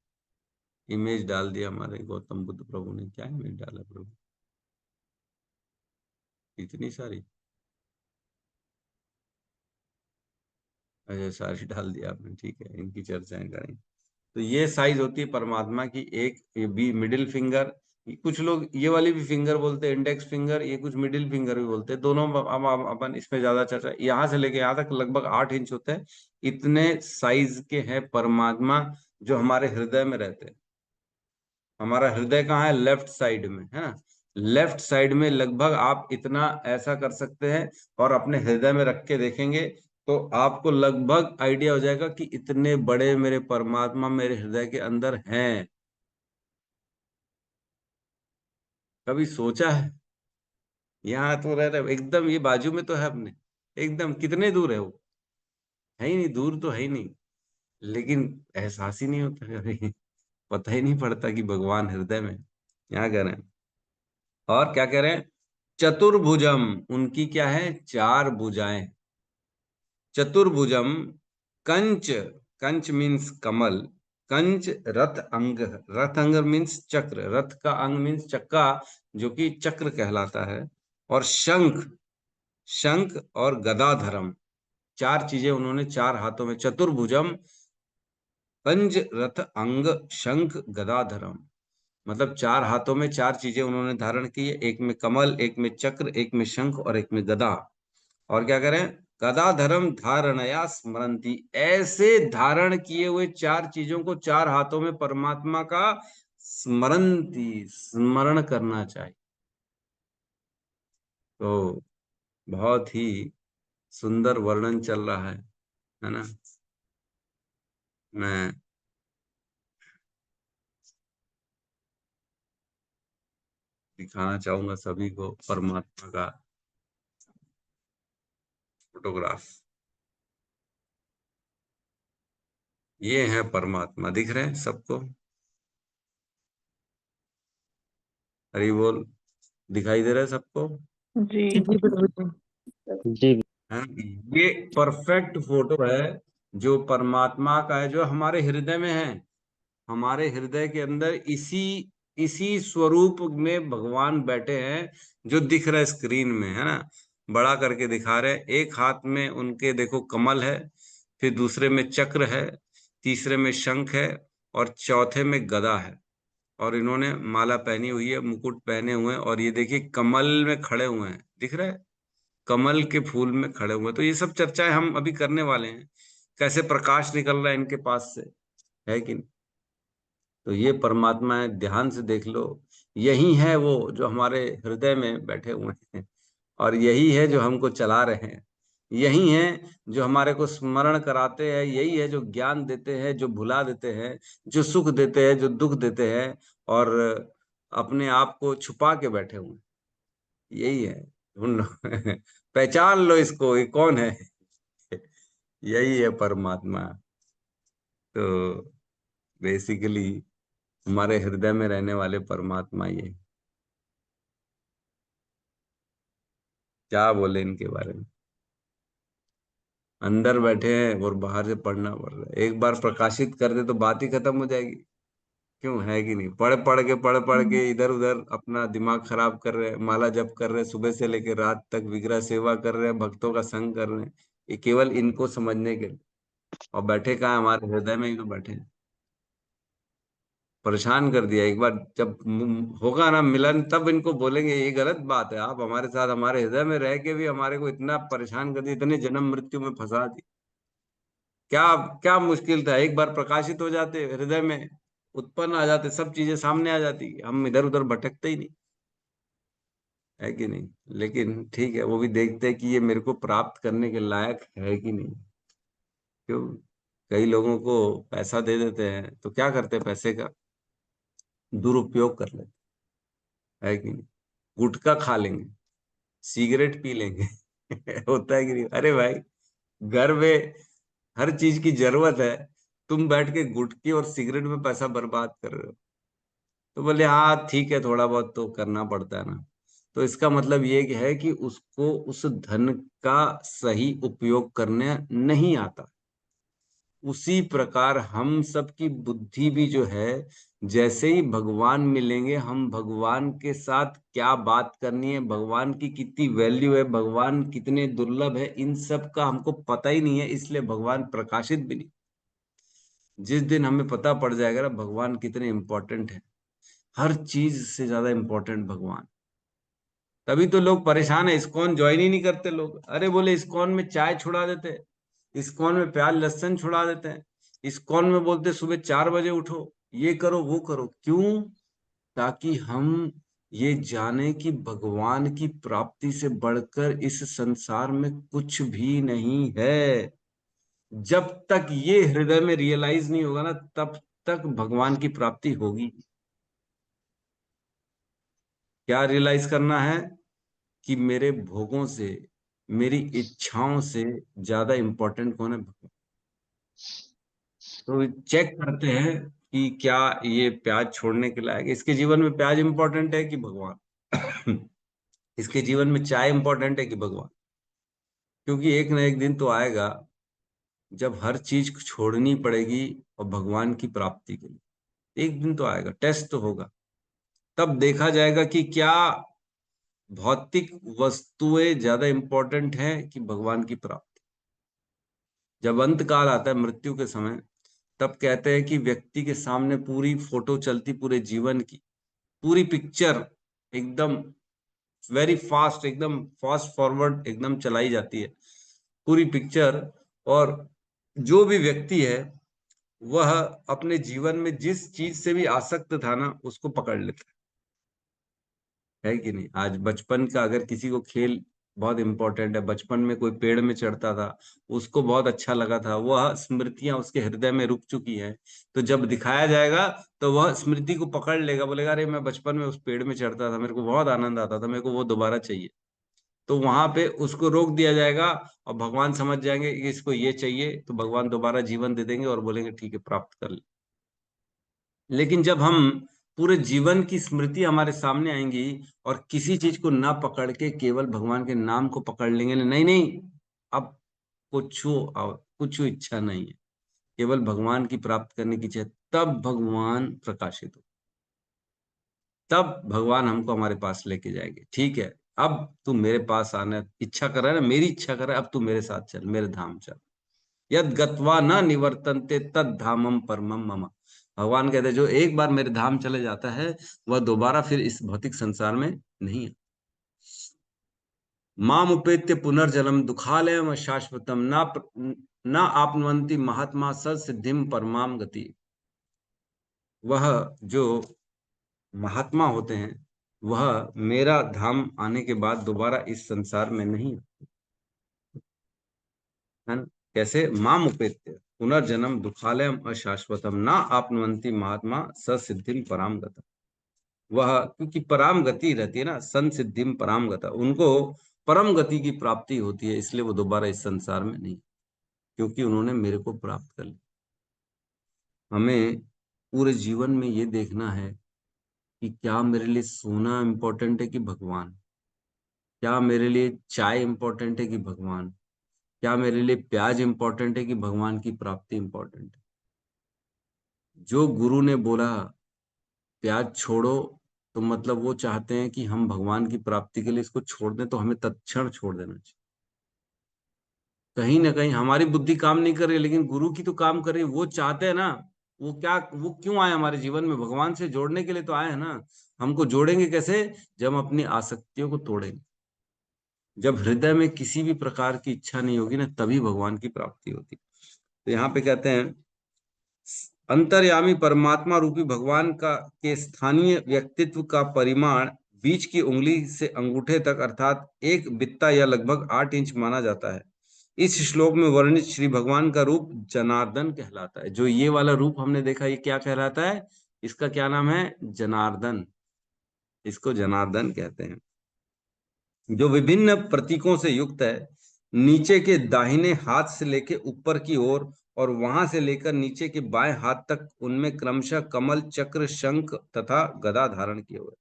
इमेज डाल दिया हमारे गौतम बुद्ध प्रभु ने। क्या इमेज डाला प्रभु? इतनी सारी, अच्छा सारी डाल दिया आपने, ठीक है, इनकी चर्चाएं करें। तो ये साइज होती है परमात्मा की। एक ये भी मिडिल फिंगर, कुछ लोग ये वाली भी फिंगर बोलते हैं, इंडेक्स फिंगर, ये कुछ मिडिल फिंगर भी बोलते हैं। दोनों अब अपन इसमें ज्यादा चर्चा, यहाँ से लेके यहाँ तक लगभग 8 इंच होते हैं। इतने साइज के हैं परमात्मा, जो हमारे हृदय में रहते हैं। हमारा हृदय कहाँ है? लेफ्ट साइड में है ना। लेफ्ट साइड में लगभग आप इतना ऐसा कर सकते हैं और अपने हृदय में रख के देखेंगे तो आपको लगभग आइडिया हो जाएगा कि इतने बड़े मेरे परमात्मा मेरे हृदय के अंदर हैं। कभी सोचा है? यहाँ तो रह रहे एकदम, ये बाजू में तो है अपने, एकदम। कितने दूर है वो? है ही नहीं, दूर तो है ही नहीं। लेकिन एहसास ही नहीं होता कभी, पता ही नहीं पड़ता कि भगवान हृदय में। यहाँ कह रहे हैं, और क्या कह रहे हैं? चतुर्भुजम, उनकी क्या है? 4 भुजाएं। चतुर्भुजम कंच, कंच मीन्स कमल, कंच रथ अंग, रथ अंग मीन्स चक्र, रथ का अंग मीन्स चक्का, जो कि चक्र कहलाता है। और शंख, शंख और गदाधरम, 4 चीजें उन्होंने 4 हाथों में। चतुर्भुजम कंज रथ अंग शंख गदाधरम, मतलब 4 हाथों में 4 चीजें उन्होंने धारण की है। एक में कमल, एक में चक्र, एक में शंख और एक में गदा। और क्या करें? गदाधरम धारणया स्मरंती, ऐसे धारण किए हुए 4 चीजों को 4 हाथों में परमात्मा का स्मरंती, स्मरण करना चाहिए। तो बहुत ही सुंदर वर्णन चल रहा है ना। मैं दिखाना चाहूंगा सभी को परमात्मा का फोटोग्राफ। ये है परमात्मा, दिख रहे हैं सबको? हरि बोल, दिखाई दे रहा है सबको? जी जी प्रभु जी। है ये परफेक्ट फोटो है जो परमात्मा का है, जो हमारे हृदय में है। हमारे हृदय के अंदर इसी इसी स्वरूप में भगवान बैठे हैं, जो दिख रहा है स्क्रीन में, है ना? बड़ा करके दिखा रहे हैं। एक हाथ में उनके देखो कमल है, फिर दूसरे में चक्र है, तीसरे में शंख है, और चौथे में गदा है। और इन्होंने माला पहनी हुई है, मुकुट पहने हुए हैं, और ये देखिए कमल में खड़े हुए हैं, दिख रहा है? कमल के फूल में खड़े हुए हैं। तो ये सब चर्चाएं हम अभी करने वाले हैं, कैसे प्रकाश निकल रहा है इनके पास से, है कि नहीं? तो ये परमात्मा है, ध्यान से देख लो। यही है वो जो हमारे हृदय में बैठे हुए हैं, और यही है जो हमको चला रहे हैं। यही है जो हमारे को स्मरण कराते हैं, यही है जो ज्ञान देते हैं, जो भुला देते हैं, जो सुख देते हैं, जो दुख देते हैं, और अपने आप को छुपा के बैठे हुए हैं। यही है, ढूंढ लो पहचान लो इसको, ये कौन है? यही है परमात्मा। तो बेसिकली हमारे हृदय में रहने वाले परमात्मा ये। क्या बोले इनके बारे में? अंदर बैठे हैं और बाहर से पढ़ना पड़ रहा है। एक बार प्रकाशित कर दे तो बात ही खत्म हो जाएगी। क्यों, है कि नहीं? पढ़ पढ़ के इधर उधर अपना दिमाग खराब कर रहे हैं, माला जप कर रहे हैं, सुबह से लेकर रात तक विग्रह सेवा कर रहे हैं, भक्तों का संग कर रहे हैं, ये केवल इनको समझने के लिए। और बैठे कहाँ? हमारे हृदय में ही तो बैठे हैं। परेशान कर दिया। एक बार जब होगा ना मिलन, तब इनको बोलेंगे ये गलत बात है, आप हमारे साथ हमारे हृदय में रह के भी हमारे को इतना परेशान कर दिया, इतने जन्म मृत्यु में फंसा दी। क्या क्या मुश्किल था? एक बार प्रकाशित हो जाते, हृदय में उत्पन्न आ जाते, सब चीजें सामने आ जाती, हम इधर उधर भटकते ही नहीं, है कि नहीं? लेकिन ठीक है, वो भी देखते हैं कि ये मेरे को प्राप्त करने के लायक है कि नहीं। क्यों? कई लोगों को पैसा दे देते हैं तो क्या करते हैं, पैसे का दुरुपयोग कर लेते हैं, है कि नहीं? गुटखा खा लेंगे, सिगरेट पी लेंगे होता है कि नहीं? अरे भाई, घर में हर चीज की जरूरत है, तुम बैठ के गुटखे और सिगरेट में पैसा बर्बाद कर रहे हो। तो बोले हाँ ठीक है, थोड़ा बहुत तो करना पड़ता है ना। तो इसका मतलब ये है कि उसको उस धन का सही उपयोग करने नहीं आता। उसी प्रकार हम सबकी बुद्धि भी जो है, जैसे ही भगवान मिलेंगे, हम भगवान के साथ क्या बात करनी है, भगवान की कितनी वैल्यू है, भगवान कितने दुर्लभ है, इन सब का हमको पता ही नहीं है, इसलिए भगवान प्रकाशित भी नहीं। जिस दिन हमें पता पड़ जाएगा ना भगवान कितने इंपॉर्टेंट है, हर चीज से ज्यादा इंपॉर्टेंट भगवान, तभी तो लोग परेशान है। इस्कॉन ज्वाइन ही नहीं करते लोग। अरे बोले इस्कॉन में चाय छुड़ा देते हैं, इस्कॉन में प्याज लहसुन छुड़ा देते हैं, इस्कॉन में बोलते सुबह 4 बजे उठो, ये करो वो करो। क्यों? ताकि हम ये जाने कि भगवान की प्राप्ति से बढ़कर इस संसार में कुछ भी नहीं है। जब तक ये हृदय में रियलाइज नहीं होगा ना, तब तक भगवान की प्राप्ति होगी। क्या रियलाइज करना है? कि मेरे भोगों से, मेरी इच्छाओं से ज्यादा इंपॉर्टेंट कौन है? भगवान। तो चेक करते हैं कि क्या ये प्याज छोड़ने के लायक है। इसके जीवन में प्याज इंपॉर्टेंट है कि भगवान? इसके जीवन में चाय इंपॉर्टेंट है कि भगवान? क्योंकि एक ना एक दिन तो आएगा जब हर चीज छोड़नी पड़ेगी और भगवान की प्राप्ति के लिए। एक दिन तो आएगा, टेस्ट तो होगा, तब देखा जाएगा कि क्या भौतिक वस्तुएं ज्यादा इंपॉर्टेंट हैं कि भगवान की प्राप्ति। जब अंत काल आता है, मृत्यु के समय, तब कहते हैं कि व्यक्ति के सामने पूरी फोटो चलती, पूरे जीवन की पूरी पिक्चर एकदम वेरी फास्ट, एकदम फास्ट फॉरवर्ड एकदम चलाई जाती है पूरी पिक्चर। और जो भी व्यक्ति है वह अपने जीवन में जिस चीज से भी आसक्त था ना, उसको पकड़ लेता है कि नहीं? आज बचपन का अगर किसी को खेल बहुत इंपॉर्टेंट है, बचपन में कोई पेड़ में चढ़ता था, उसको बहुत अच्छा लगा था, वह स्मृतियां उसके हृदय में रुक चुकी हैं। तो जब दिखाया जाएगा तो वह स्मृति को पकड़ लेगा, बोलेगा अरे मैं बचपन में उस पेड़ में चढ़ता था, मेरे को बहुत आनंद आता था, मेरे को वो दोबारा चाहिए। तो वहां पे उसको रोक दिया जाएगा और भगवान समझ जाएंगे कि इसको ये चाहिए, तो भगवान दोबारा जीवन दे देंगे और बोलेंगे ठीक है प्राप्त कर ले। लेकिन जब हम पूरे जीवन की स्मृति हमारे सामने आएंगी और किसी चीज को ना पकड़ के केवल भगवान के नाम को पकड़ लेंगे, नहीं नहीं अब कुछ इच्छा नहीं है, केवल भगवान की प्राप्त करने की इच्छा, तब भगवान प्रकाशित हो, तब भगवान हमको हमारे पास लेके जाएंगे। ठीक है, अब तू मेरे पास आना इच्छा कर रहा है ना, मेरी इच्छा कर रहा है, अब तू मेरे साथ चल, मेरे धाम चल। यद गत्वा न निवर्तन्ते तद धामम परमम मम। भगवान कहते हैं जो एक बार मेरे धाम चले जाता है वह दोबारा फिर इस भौतिक संसार में नहीं है। माम उपेत्य पुनर्जन्म दुखालयम शाश्वतम न आपनुवन्ति महात्मा सद्सिद्धिम परमाम गति। वह जो महात्मा होते हैं वह मेरा धाम आने के बाद दोबारा इस संसार में नहीं है। कैसे? माम उपेत्य पुनर्जन्म दुखालयम अशाश्वतम ना आपनुवन्ति महात्मा ससिद्धिम पराम गता। वह क्योंकि पराम गति रहती है ना, संसिद्धिम पराम गता, उनको परम गति की प्राप्ति होती है, इसलिए वो दोबारा इस संसार में नहीं, क्योंकि उन्होंने मेरे को प्राप्त कर लिया। हमें पूरे जीवन में ये देखना है कि क्या मेरे लिए सोना इंपॉर्टेंट है कि भगवान, क्या मेरे लिए चाय इंपॉर्टेंट है कि भगवान, क्या मेरे लिए प्याज इंपॉर्टेंट है कि भगवान की प्राप्ति इंपॉर्टेंट है। जो गुरु ने बोला प्याज छोड़ो, तो मतलब वो चाहते हैं कि हम भगवान की प्राप्ति के लिए इसको छोड़ दें, तो हमें तत्क्षण छोड़ देना चाहिए। कहीं ना कहीं हमारी बुद्धि काम नहीं कर रही, लेकिन गुरु की तो काम कर रही है। वो चाहते हैं ना, वो क्यों आए हमारे जीवन में? भगवान से जोड़ने के लिए तो आए हैं ना। हमको जोड़ेंगे कैसे? जब हम अपनी आसक्तियों को तोड़ेंगे, जब हृदय में किसी भी प्रकार की इच्छा नहीं होगी ना, तभी भगवान की प्राप्ति होती। तो यहाँ पे कहते हैं अंतर्यामी परमात्मा रूपी भगवान का के स्थानीय व्यक्तित्व का परिमाण बीच की उंगली से अंगूठे तक अर्थात एक बित्ता या लगभग 8 इंच माना जाता है। इस श्लोक में वर्णित श्री भगवान का रूप जनार्दन कहलाता है। जो ये वाला रूप हमने देखा, ये क्या कहलाता है? इसका क्या नाम है? जनार्दन। इसको जनार्दन कहते हैं, जो विभिन्न प्रतीकों से युक्त है। नीचे के दाहिने हाथ से लेकर ऊपर की ओर और वहां से लेकर नीचे के बाएं हाथ तक उनमें क्रमशः कमल, चक्र, शंख तथा गदा धारण किए हुए।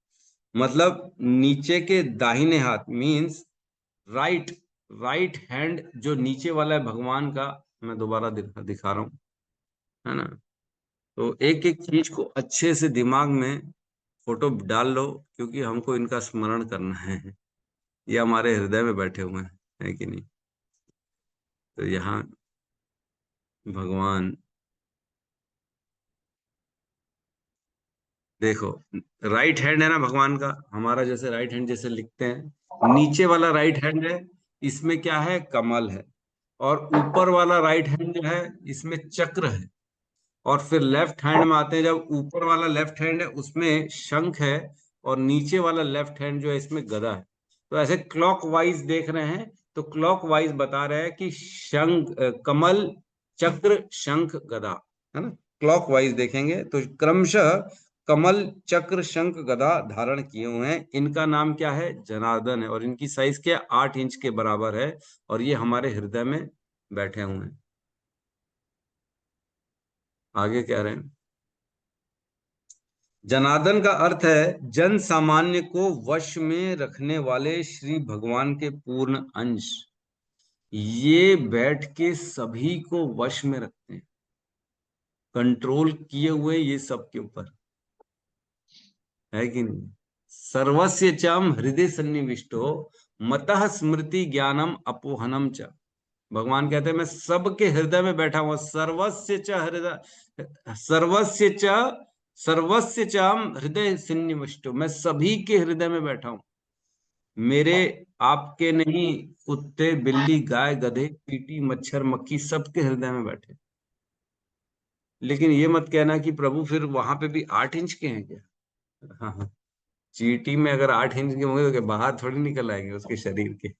मतलब नीचे के दाहिने हाथ मीन्स राइट हैंड, जो नीचे वाला है भगवान का, मैं दोबारा दिखा रहा हूं, है ना। तो एक एक चीज को अच्छे से दिमाग में फोटो डाल लो, क्योंकि हमको इनका स्मरण करना है। ये हमारे हृदय में बैठे हुए हैं, है कि नहीं? तो यहाँ भगवान देखो, राइट हैंड है ना भगवान का, हमारा जैसे राइट हैंड जैसे लिखते हैं, नीचे वाला राइट हैंड है, इसमें क्या है? कमल है। और ऊपर वाला राइट हैंड जो है इसमें चक्र है। और फिर लेफ्ट हैंड में आते हैं, जब ऊपर वाला लेफ्ट हैंड है उसमें शंख है, और नीचे वाला लेफ्ट हैंड जो है इसमें गदा है। तो ऐसे क्लॉक वाइज देख रहे हैं, तो क्लॉक वाइज बता रहे हैं कि शंख, कमल, चक्र, शंख, गदा, है ना। क्लॉक वाइज देखेंगे तो क्रमशः कमल, चक्र, शंख, गदा धारण किए हुए हैं। इनका नाम क्या है? जनार्दन है। और इनकी साइज क्या? 8 इंच के बराबर है। और ये हमारे हृदय में बैठे हुए हैं। आगे कह रहे हैं, जनार्दन का अर्थ है जन सामान्य को वश में रखने वाले श्री भगवान के पूर्ण अंश। ये बैठ के सभी को वश में रखते हैं, कंट्रोल किए हुए ये सबके ऊपर, है कि नहीं? सर्वस्य चम हृदय सन्निविष्टो मतः स्मृति ज्ञानम अपोहनम च। भगवान कहते हैं मैं सबके हृदय में बैठा हुआ। सर्वस्य च हृदय, सर्वस्य च हृदय सन्निविष्टो, मैं सभी के हृदय में बैठा हूं। मेरे, आपके नहीं, कुत्ते, बिल्ली, गाय, गधे, चींटी, मच्छर, मक्खी, सबके हृदय में बैठे। लेकिन ये मत कहना कि प्रभु फिर वहां पे भी 8 इंच के हैं क्या? हाँ, चींटी में अगर 8 इंच के होंगे तो क्या बाहर थोड़ी निकल आएंगे उसके शरीर के?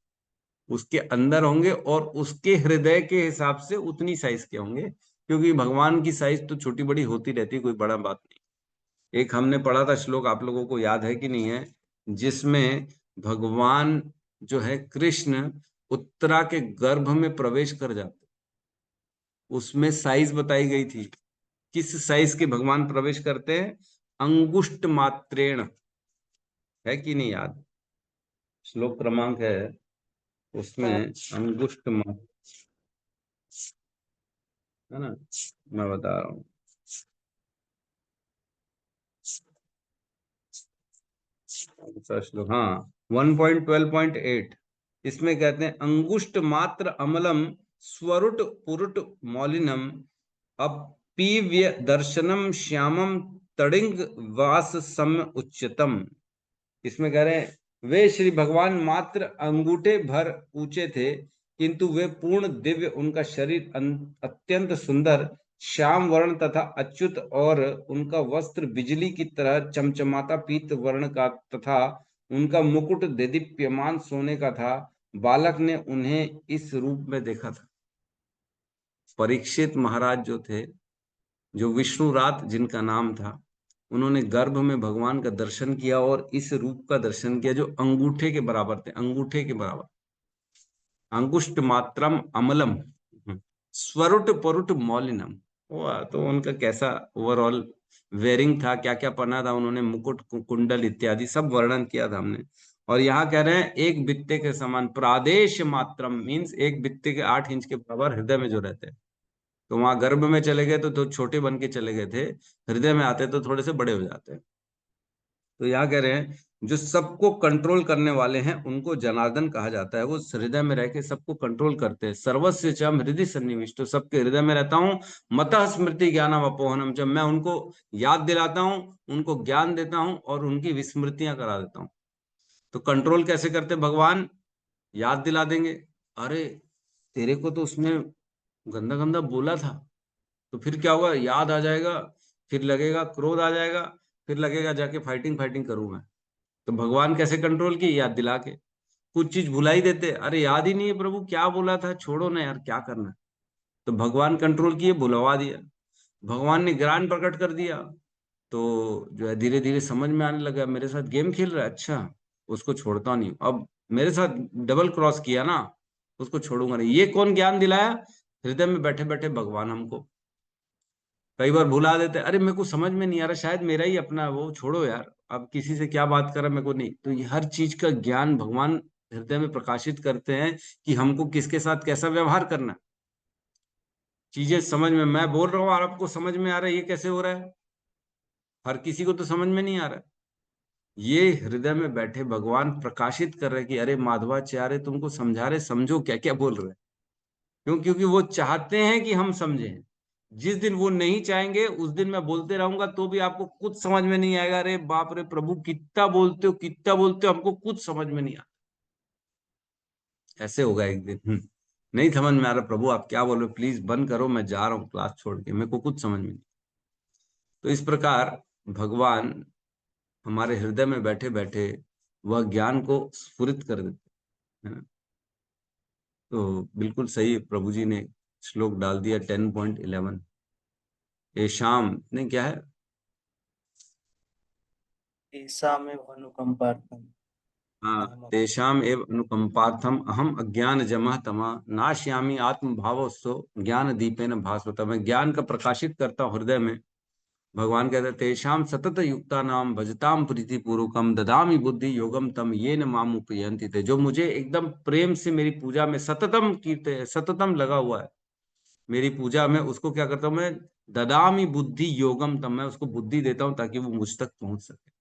उसके अंदर होंगे, और उसके हृदय के हिसाब से उतनी साइज के होंगे, क्योंकि भगवान की साइज तो छोटी बड़ी होती रहती है, कोई बड़ा बात नहीं। एक हमने पढ़ा था श्लोक, आप लोगों को याद है कि नहीं है, जिसमें भगवान जो है कृष्ण उत्तरा के गर्भ में प्रवेश कर जाते, उसमें साइज बताई गई थी। किस साइज के भगवान प्रवेश करते हैं? अंगुष्ट मात्रेण, है कि नहीं याद? श्लोक क्रमांक है उसमें अंगुष्ट मात्र, है ना, मैं बता रहा हूँ। श्लोक, हाँ 1.12.8, इसमें कहते हैं अंगुष्ट मात्र अमलम स्वरुट पुरुट मौलिनम अपीव्य दर्शनम श्यामम तड़िंग वास सम उच्चतम। इसमें कह रहे हैं वे श्री भगवान मात्र अंगूठे भर ऊंचे थे, किंतु वे पूर्ण दिव्य, उनका शरीर अत्यंत सुंदर श्याम वर्ण तथा अच्युत, और उनका वस्त्र बिजली की तरह चमचमाता पीत वर्ण का तथा उनका मुकुट देदीप्यमान सोने का था। बालक ने उन्हें इस रूप में देखा था। परीक्षित महाराज जो थे, जो विष्णुरात जिनका नाम था, उन्होंने गर्भ में भगवान का दर्शन किया और इस रूप का दर्शन किया जो अंगूठे के बराबर थे, अंगूठे के बराबर, अंगुष्ट मात्रम अमलम स्वरुट परुट मौलिनम। तो उनका कैसा ओवरऑल वेयरिंग था, क्या क्या पहना था उन्होंने, मुकुट कुंडल इत्यादि सब वर्णन किया था हमने। और यहाँ कह रहे हैं एक बित्ते के समान, प्रादेश मात्रम मीन्स एक बित्ते के 8 इंच के बराबर हृदय में जो रहते हैं। तो वहां गर्भ में चले गए तो छोटे बन के चले गए थे, हृदय में आते तो थोड़े से बड़े हो जाते हैं। तो यहाँ कह रहे हैं जो सबको कंट्रोल करने वाले हैं उनको जनार्दन कहा जाता है। वो हृदय में रह के सबको कंट्रोल करते हैं। सर्वस्व चम हृदय सन्निविष्ट, तो सबके हृदय में रहता हूँ। मतः स्मृति ज्ञानम अपोहनम, जब मैं उनको याद दिलाता हूँ, उनको ज्ञान देता हूँ और उनकी विस्मृतियां करा देता हूँ। तो कंट्रोल कैसे करते भगवान? याद दिला देंगे, अरे तेरे को तो उसने गंदा गंदा बोला था, तो फिर क्या होगा, याद आ जाएगा, फिर लगेगा क्रोध आ जाएगा, फिर लगेगा जाके फाइटिंग फाइटिंग करूं मैं। तो भगवान कैसे कंट्रोल की? याद दिला के। कुछ चीज भुला ही देते, अरे याद ही नहीं है प्रभु क्या बोला था, छोड़ो ना यार क्या करना है। तो भगवान कंट्रोल किए, भुलवा दिया। भगवान ने ज्ञान प्रकट कर दिया, तो जो है धीरे धीरे समझ में आने लगा, मेरे साथ गेम खेल रहा है, अच्छा उसको छोड़ता नहीं। अब मेरे साथ डबल क्रॉस किया ना, उसको छोड़ूंगा नहीं। ये कौन ज्ञान दिलाया? हृदय में बैठे बैठे भगवान हमको। कई बार भुला देते, अरे मेरे को समझ में नहीं आ रहा, शायद मेरा ही अपना है वो, छोड़ो यार, अब किसी से क्या बात कर रहा मेरे को नहीं। तो ये हर चीज का ज्ञान भगवान हृदय में प्रकाशित करते हैं कि हमको किसके साथ कैसा व्यवहार करना। चीजें समझ में, मैं बोल रहा हूँ और आपको समझ में आ रहा है, ये कैसे हो रहा है? हर किसी को तो समझ में नहीं आ रहा है। ये हृदय में बैठे भगवान प्रकाशित कर रहे कि अरे माधवाचार्य तुमको समझा रहे, समझो क्या क्या बोल रहे। क्यों? क्योंकि वो चाहते हैं कि हम समझें। जिस दिन वो नहीं चाहेंगे उस दिन मैं बोलते रहूंगा तो भी आपको कुछ समझ में नहीं आएगा। अरे बाप रे प्रभु कितना बोलते हो, कितना बोलते हो, हमको कुछ समझ में नहीं आता। ऐसे होगा एक दिन, नहीं समझ में आ रहा प्रभु आप क्या बोल रहे हो, प्लीज बंद करो, मैं जा रहा हूँ क्लास छोड़ के, मेरे को कुछ समझ में नहीं। तो इस प्रकार भगवान हमारे हृदय में बैठे बैठे वह ज्ञान को स्फुरित कर देते हैं। तो बिल्कुल सही प्रभु जी ने श्लोक डाल दिया 10.11। ये शाम ने क्या है, तेषामेव अनुकंपार्थम हाँ, अहम तेषाम एव अनुकंपार्थम अहम अज्ञान जमः तमः नाश्यामि आत्म भावोत्सो ज्ञान दीपेन भास्वता। मैं ज्ञान का प्रकाशित करता हूँ हृदय में। भगवान कहते हैं तेषाम सतत युक्ता नाम भजताम प्रीति पूर्वकम ददामी बुद्धि योगम तम ये न माम उपयंति थे। जो मुझे एकदम प्रेम से मेरी पूजा में सततम कीर्ते, सततम लगा हुआ है मेरी पूजा में, उसको क्या करता हूँ मैं, ददामी बुद्धि योगम तम, मैं उसको बुद्धि देता हूँ ताकि वो मुझ तक पहुंच सके।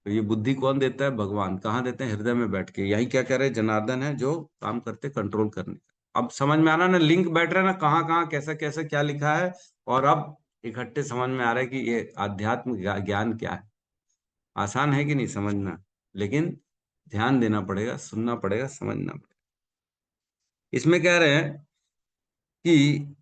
तो ये बुद्धि कौन देता है? भगवान। कहाँ देते हैं? हृदय में बैठ के। यही क्या कह रहे हैं, जनार्दन है जो काम करते कंट्रोल करने का। अब समझ में आना ना, लिंक बैठ रहा है ना, कहाँ कहाँ कैसा कैसा क्या लिखा है, और अब इकट्ठे समझ में आ रहा है कि ये आध्यात्म ज्ञान क्या है। आसान है कि नहीं समझना, लेकिन ध्यान देना पड़ेगा, सुनना पड़ेगा, समझना पड़ेगा। इसमें कह रहे हैं कि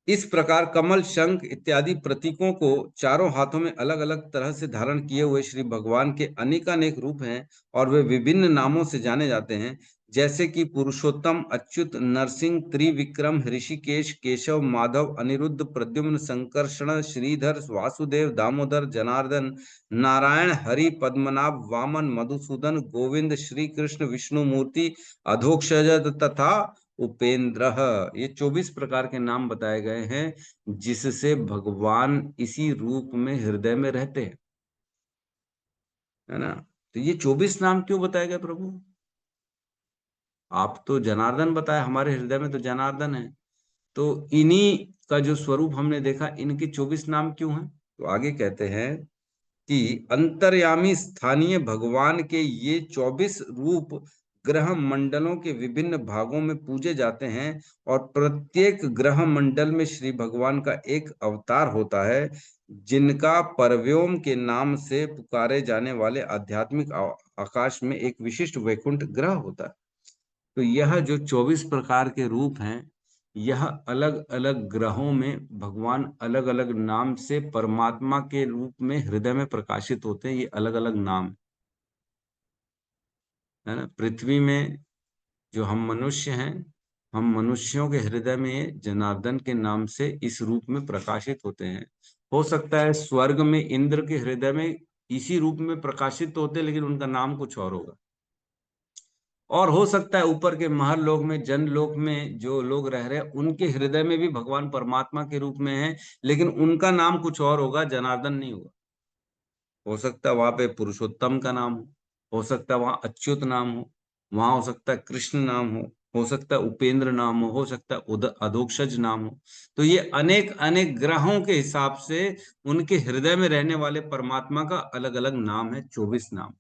इस प्रकार कमल, शंख इत्यादि प्रतीकों को चारों हाथों में अलग अलग तरह से धारण किए हुए श्री भगवान के अनेकानेक रूप हैं और वे विभिन्न नामों से जाने जाते हैं। जैसे कि पुरुषोत्तम, अच्युत, नरसिंह, त्रिविक्रम, ऋषिकेश, केशव, माधव, अनिरुद्ध, प्रद्युम्न, संकर्षण, श्रीधर, वासुदेव, दामोदर, जनार्दन, नारायण, हरि, पद्मनाभ, वामन, मधुसूदन, गोविंद, श्री कृष्ण, विष्णुमूर्ति, अधोक्षज तथा उपेंद्र। ये 24 प्रकार के नाम बताए गए हैं जिससे भगवान इसी रूप में हृदय में रहते हैं, है ना। तो ये 24 नाम क्यों बताए गए प्रभु? आप तो जनार्दन बताया, हमारे हृदय में तो जनार्दन है, तो इन्हीं का जो स्वरूप हमने देखा, इनके 24 नाम क्यों हैं? तो आगे कहते हैं कि अंतर्यामी स्थानीय भगवान के ये 24 रूप ग्रह मंडलों के विभिन्न भागों में पूजे जाते हैं और प्रत्येक ग्रह मंडल में श्री भगवान का एक अवतार होता है, जिनका परव्योम के नाम से पुकारे जाने वाले आध्यात्मिक आकाश में एक विशिष्ट वैकुंठ ग्रह होता है। तो यह जो 24 प्रकार के रूप हैं, यह अलग अलग ग्रहों में भगवान अलग अलग नाम से परमात्मा के रूप में हृदय में प्रकाशित होते हैं। ये अलग अलग नाम है ना। पृथ्वी में जो हम मनुष्य हैं, हम मनुष्यों के हृदय में जनार्दन के नाम से इस रूप में प्रकाशित होते हैं। हो सकता है स्वर्ग में इंद्र के हृदय में इसी रूप में प्रकाशित होते, लेकिन उनका नाम कुछ और होगा। और हो सकता है ऊपर के महल लोक में, जन लोक में जो लोग रह रहे हैं, उनके हृदय में भी भगवान परमात्मा के रूप में है, लेकिन उनका नाम कुछ और होगा, जनार्दन नहीं होगा। हो सकता है वहां पे पुरुषोत्तम का नाम हो सकता है वहां अच्युत नाम वहां हो सकता है कृष्ण नाम हो सकता है उपेंद्र नाम हो सकता है अधोक्षज नाम हो। तो ये अनेक अनेक ग्रहों के हिसाब से उनके हृदय में रहने वाले परमात्मा का अलग अलग नाम है, 24 नाम।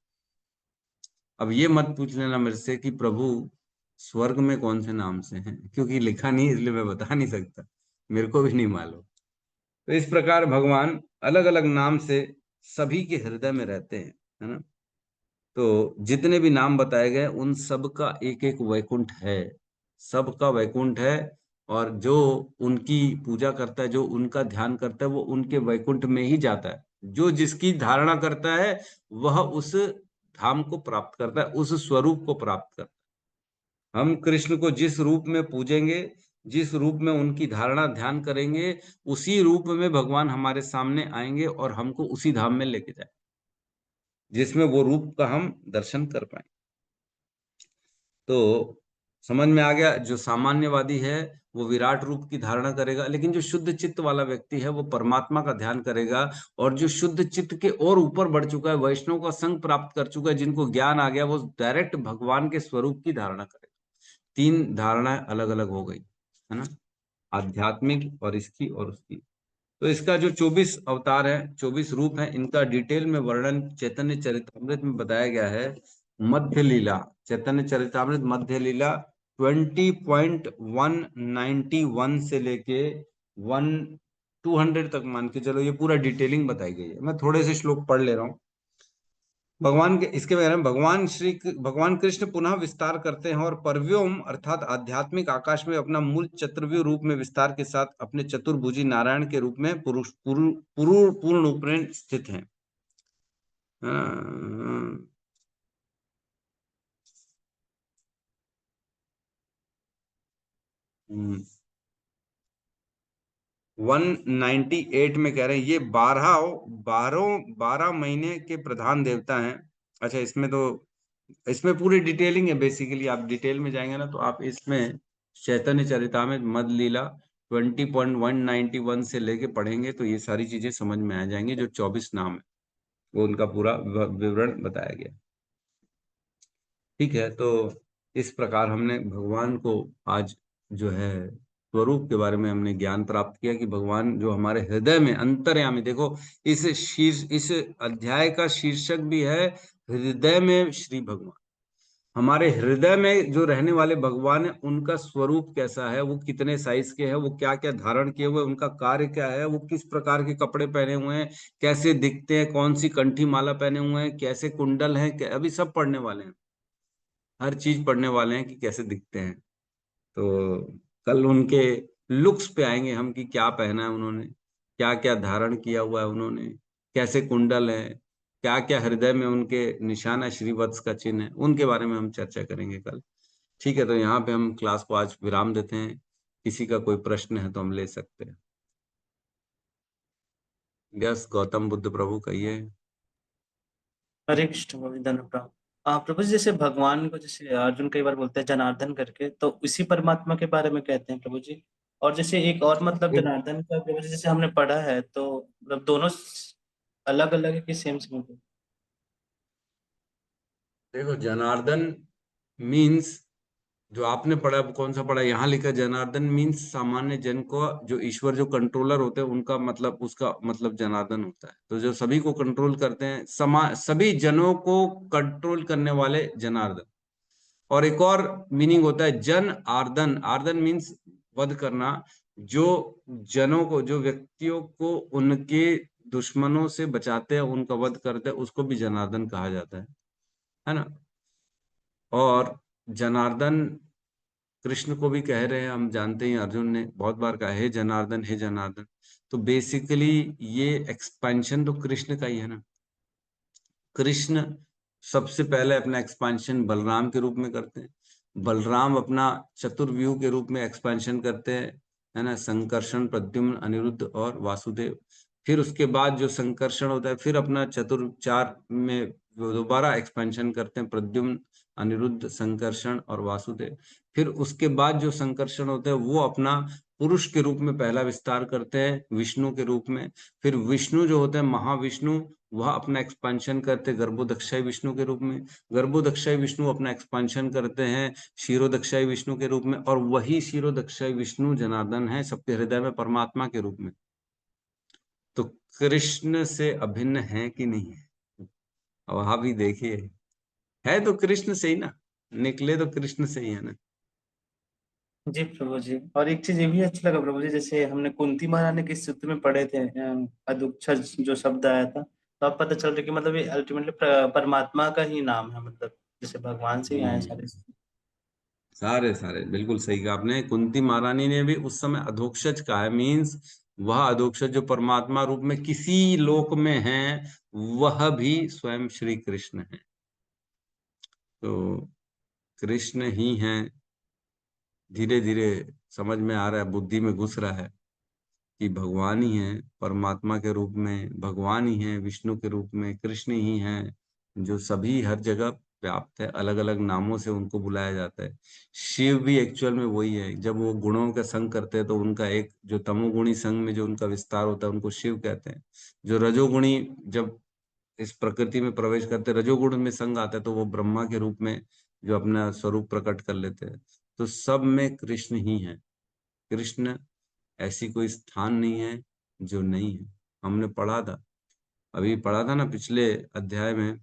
अब ये मत पूछ लेना मेरे से कि प्रभु स्वर्ग में कौन से नाम से हैं, क्योंकि लिखा नहीं, इसलिए मैं बता नहीं सकता, मेरे को भी नहीं मालूम। तो इस प्रकार भगवान अलग अलग नाम से सभी के हृदय में रहते हैं, है ना। तो जितने भी नाम बताए गए उन सब का एक एक वैकुंठ है, सबका वैकुंठ है। और जो उनकी पूजा करता है, जो उनका ध्यान करता है, वो उनके वैकुंठ में ही जाता है। जो जिसकी धारणा करता है वह उस धाम को प्राप्त करता है, उस स्वरूप को प्राप्त करता है। हम कृष्ण को जिस रूप में पूजेंगे, जिस रूप में उनकी धारणा ध्यान करेंगे, उसी रूप में भगवान हमारे सामने आएंगे और हमको उसी धाम में लेके जाए जिसमें वो रूप का हम दर्शन कर पाए। तो समझ में आ गया, जो सामान्यवादी है वो विराट रूप की धारणा करेगा, लेकिन जो शुद्ध चित्त वाला व्यक्ति है वो परमात्मा का ध्यान करेगा। और जो शुद्ध चित्त के और ऊपर बढ़ चुका है, वैष्णव का संग प्राप्त कर चुका है, जिनको ज्ञान आ गया, वो डायरेक्ट भगवान के स्वरूप की धारणा करेगा। 3 धारणाएं अलग अलग हो गई, है ना, आध्यात्मिक और इसकी और उसकी। तो इसका जो 24 अवतार है, 24 रूप है, इनका डिटेल में वर्णन चैतन्य चरितामृत में बताया गया है। मध्य लीला, चैतन्य चरितामृत मध्य लीला 20.191 से लेके 200 तक मान के चलो, ये पूरा डिटेलिंग बताई गई है। मैं थोड़े से श्लोक पढ़ ले रहा हूँ। भगवान के इसके बारे में भगवान कृष्ण पुनः विस्तार करते हैं और परव्योम अर्थात आध्यात्मिक आकाश में अपना मूल चतुर्व्यूह रूप में विस्तार के साथ अपने चतुर्भुजी नारायण के रूप में पूर्ण रूप में स्थित हैं। 198 में कह रहे हैं ये 12 महीने के प्रधान देवता हैं। अच्छा, इसमें पूरी डिटेलिंग है। बेसिकली आप डिटेल में जाएंगे ना, तो आप इसमें चैतन्य चरितामृत मध्य लीला 20.191 से लेके पढ़ेंगे तो ये सारी चीजें समझ में आ जाएंगी। जो 24 नाम है वो उनका पूरा विवरण बताया गया। ठीक है, तो इस प्रकार हमने भगवान को आज जो है स्वरूप के बारे में हमने ज्ञान प्राप्त किया कि भगवान जो हमारे हृदय में अंतर्यामी। देखो, इस अध्याय का शीर्षक भी है हृदय में श्री भगवान। हमारे हृदय में जो रहने वाले भगवान है, उनका स्वरूप कैसा है, वो कितने साइज के हैं, वो क्या क्या धारण किए हुए, उनका कार्य क्या है, वो किस प्रकार के कपड़े पहने हुए हैं, कैसे दिखते हैं, कौन सी कंठी माला पहने हुए हैं, कैसे कुंडल हैं, अभी सब पढ़ने वाले हैं, हर चीज पढ़ने वाले हैं कि कैसे दिखते हैं। तो कल उनके लुक्स पे आएंगे हम कि क्या पहना है उन्होंने, क्या क्या धारण किया हुआ है उन्होंने, कैसे कुंडल है, क्या क्या हृदय में उनके निशान है, श्रीवत्स का चिन्ह है, उनके बारे में हम चर्चा करेंगे कल। ठीक है, तो यहाँ पे हम क्लास को आज विराम देते हैं। किसी का कोई प्रश्न है तो हम ले सकते हैं। यस, गौतम बुद्ध प्रभु कहिए। हरे कृष्ण प्रभु, धन्यवाद प्रभु। प्रभु जी, जैसे भगवान को जैसे अर्जुन कई बार बोलते हैं जनार्दन करके, तो इसी परमात्मा के बारे में कहते हैं प्रभु जी। और जैसे एक और मतलब जनार्दन का प्रभु जी जैसे हमने पढ़ा है, तो मतलब दोनों अलग अलग है कि सेम सेम? देखो, जनार्दन मीन्स जो आपने पढ़ा, कौन सा पढ़ा, यहाँ लिखा जनार्दन मीन्स सामान्य जन को, जो ईश्वर जो कंट्रोलर होते हैं उनका मतलब, उसका मतलब जनार्दन होता है। तो जो सभी को कंट्रोल करते हैं, सभी जनों को कंट्रोल करने वाले जनार्दन। और एक और मीनिंग होता है जन आर्दन। आर्दन मीन्स वध करना। जो जनों को, जो व्यक्तियों को उनके दुश्मनों से बचाते हैं, उनका वध करते हैं, उसको भी जनार्दन कहा जाता है ना। और जनार्दन कृष्ण को भी कह रहे हैं, हम जानते हैं, अर्जुन ने बहुत बार कहा हे जनार्दन, हे जनार्दन। तो बेसिकली ये एक्सपेंशन तो कृष्ण का ही है ना। कृष्ण सबसे पहले अपना एक्सपेंशन बलराम के रूप में करते हैं। बलराम अपना चतुर्व्यूह के रूप में एक्सपेंशन करते हैं, है ना, संकर्षण, प्रद्युम्न, अनिरुद्ध और वासुदेव। फिर उसके बाद जो संकर्षण होता है, फिर अपना चतुर्चार में दोबारा एक्सपेंशन करते हैं, प्रद्युम्न, अनिरुद्ध, संकर्षण और वासुदेव। फिर उसके बाद जो संकर्षण होते हैं वो अपना पुरुष के रूप में पहला विस्तार करते हैं, विष्णु के रूप में। फिर विष्णु जो होते हैं महाविष्णु, वह अपना एक्सपेंशन करते हैं गर्भोदक्षाई विष्णु के रूप में। गर्भोदक्षाई विष्णु अपना एक्सपेंशन करते हैं क्षीरोदक्षाई विष्णु के रूप में। और वही क्षीरोदक्षाई विष्णु जनार्दन है सबके हृदय में परमात्मा के रूप में। तो कृष्ण से अभिन्न है कि नहीं है? अब आप ही देखिए, है तो कृष्ण से ही ना, निकले तो कृष्ण से ही है ना। जी प्रभु जी। और एक चीज ये भी अच्छा लगा प्रभु जी, जैसे हमने कुंती महारानी के सूत्र में पढ़े थे, अदुक्षर जो शब्द आया था, तो अब पता चल रहा है कि मतलब ये अल्टीमेटली परमात्मा का ही नाम है, मतलब जैसे भगवान से ही आए सारे। सारे सारे बिल्कुल सही कहा आपने। कुंती महारानी ने भी उस समय अधोक्षज कहा है, मीन्स वह अधोक्षज जो परमात्मा रूप में किसी लोक में है, वह भी स्वयं श्री कृष्ण है। तो कृष्ण ही हैं। धीरे धीरे समझ में आ रहा है, बुद्धि में घुस रहा है कि भगवान ही है परमात्मा के रूप में, भगवान ही है विष्णु के रूप में, कृष्ण ही है जो सभी हर जगह व्याप्त है। अलग अलग नामों से उनको बुलाया जाता है। शिव भी एक्चुअल में वही है। जब वो गुणों का संग करते हैं तो उनका एक जो तमोगुणी संग में जो उनका विस्तार होता है, उनको शिव कहते हैं। जो रजोगुणी जब इस प्रकृति में प्रवेश करते, रजोगुण में संग आता है, तो वो ब्रह्मा के रूप में जो अपना स्वरूप प्रकट कर लेते हैं। तो सब में कृष्ण ही है। कृष्ण, ऐसी कोई स्थान नहीं है जो नहीं है। हमने पढ़ा था, अभी पढ़ा था ना पिछले अध्याय में,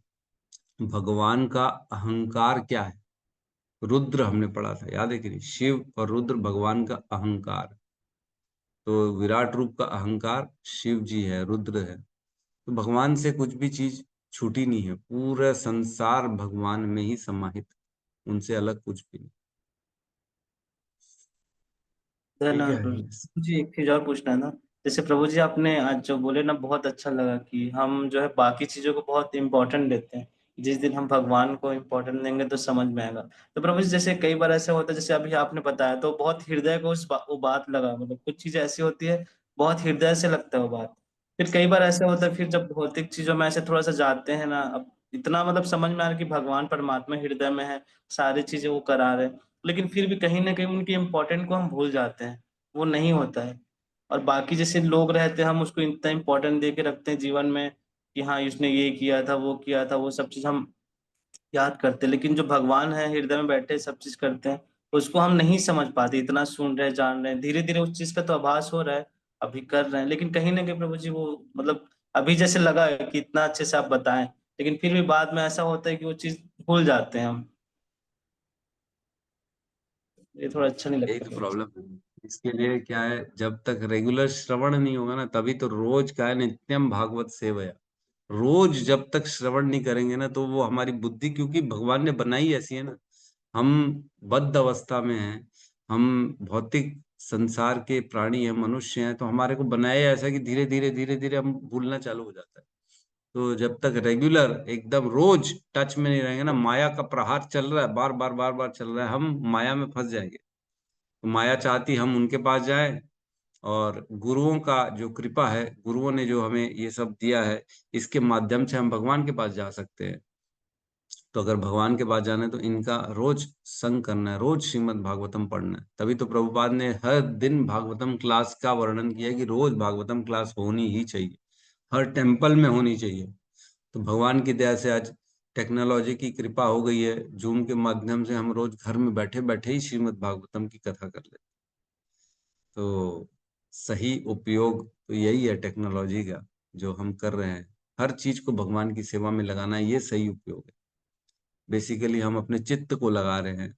भगवान का अहंकार क्या है। रुद्र हमने पढ़ा था, याद है कि नहीं? शिव और रुद्र भगवान का अहंकार। तो विराट रूप का अहंकार शिव जी है, रुद्र है। तो भगवान से कुछ भी चीज छूटी नहीं है। पूरा संसार भगवान में ही समाहित, उनसे अलग कुछ भी नहीं। ठीक धन्यवाद है। प्रभु जी। एक चीज और पूछना है ना, जैसे प्रभु जी आपने आज जो बोले ना, बहुत अच्छा लगा कि हम जो है बाकी चीजों को बहुत इंपॉर्टेंट देते हैं। जिस दिन हम भगवान को इम्पोर्टेंट देंगे तो समझ में आएगा। तो प्रभु जी जैसे कई बार ऐसा होता है, जैसे अभी आपने बताया, तो बहुत हृदय को वो बात लगा, मतलब कुछ चीजें ऐसी होती है बहुत हृदय से लगता है वो बात। फिर कई बार ऐसा होता है, फिर जब भौतिक चीजों में ऐसे थोड़ा सा जाते हैं ना, अब इतना मतलब समझ में आ रहा है कि भगवान परमात्मा हृदय में है, सारी चीजें वो करा रहे हैं, लेकिन फिर भी कहीं ना कहीं उनकी इम्पोर्टेंट को हम भूल जाते हैं, वो नहीं होता है। और बाकी जैसे लोग रहते हैं, हम उसको इतना इम्पोर्टेंट दे के रखते हैं जीवन में कि हाँ इसने ये किया था, वो किया था, वो सब चीज हम याद करते हैं। लेकिन जो भगवान है हृदय में बैठे सब चीज करते हैं, उसको हम नहीं समझ पाते। इतना सुन रहे, जान रहे हैं, धीरे धीरे उस चीज का तो आभास हो रहा है, अभी कर रहे हैं, लेकिन कहीं ना कहीं प्रभु जी वो मतलब अभी जैसे लगा है कि इतना अच्छे से आप बताएं, लेकिन फिर भी बाद में ऐसा होता है कि वो चीज भूल जाते हैं हम। ये थोड़ा अच्छा नहीं यही लगता तो प्रभु जी। प्रॉब्लम है। इसके लिए क्या है, जब तक रेगुलर श्रवण नहीं होगा ना, तभी तो रोज का है नित्यम भागवत सेवया। रोज जब तक श्रवण नहीं करेंगे ना, तो वो हमारी बुद्धि, क्योंकि भगवान ने बनाई ऐसी है ना, हम बद्ध अवस्था में हैं, हम भौतिक संसार के प्राणी हैं, मनुष्य हैं, तो हमारे को बनाया ऐसा कि धीरे धीरे धीरे धीरे हम भूलना चालू हो जाता है। तो जब तक रेगुलर एकदम रोज टच में नहीं रहेंगे ना, माया का प्रहार चल रहा है, बार बार बार बार चल रहा है, हम माया में फंस जाएंगे। तो माया चाहती हम उनके पास जाएं, और गुरुओं का जो कृपा है, गुरुओं ने जो हमें ये सब दिया है, इसके माध्यम से हम भगवान के पास जा सकते हैं। तो अगर भगवान के पास जाना है तो इनका रोज संग करना है, रोज श्रीमद् भागवतम पढ़ना है। तभी तो प्रभुपाद ने हर दिन भागवतम क्लास का वर्णन किया है कि रोज भागवतम क्लास होनी ही चाहिए, हर टेम्पल में होनी चाहिए। तो भगवान की दया से आज टेक्नोलॉजी की कृपा हो गई है, जूम के माध्यम से हम रोज घर में बैठे बैठे ही श्रीमद् भागवतम की कथा कर लेते। तो सही उपयोग तो यही है टेक्नोलॉजी का, जो हम कर रहे हैं, हर चीज को भगवान की सेवा में लगाना, ये सही उपयोग है। बेसिकली हम अपने चित्त को लगा रहे हैं।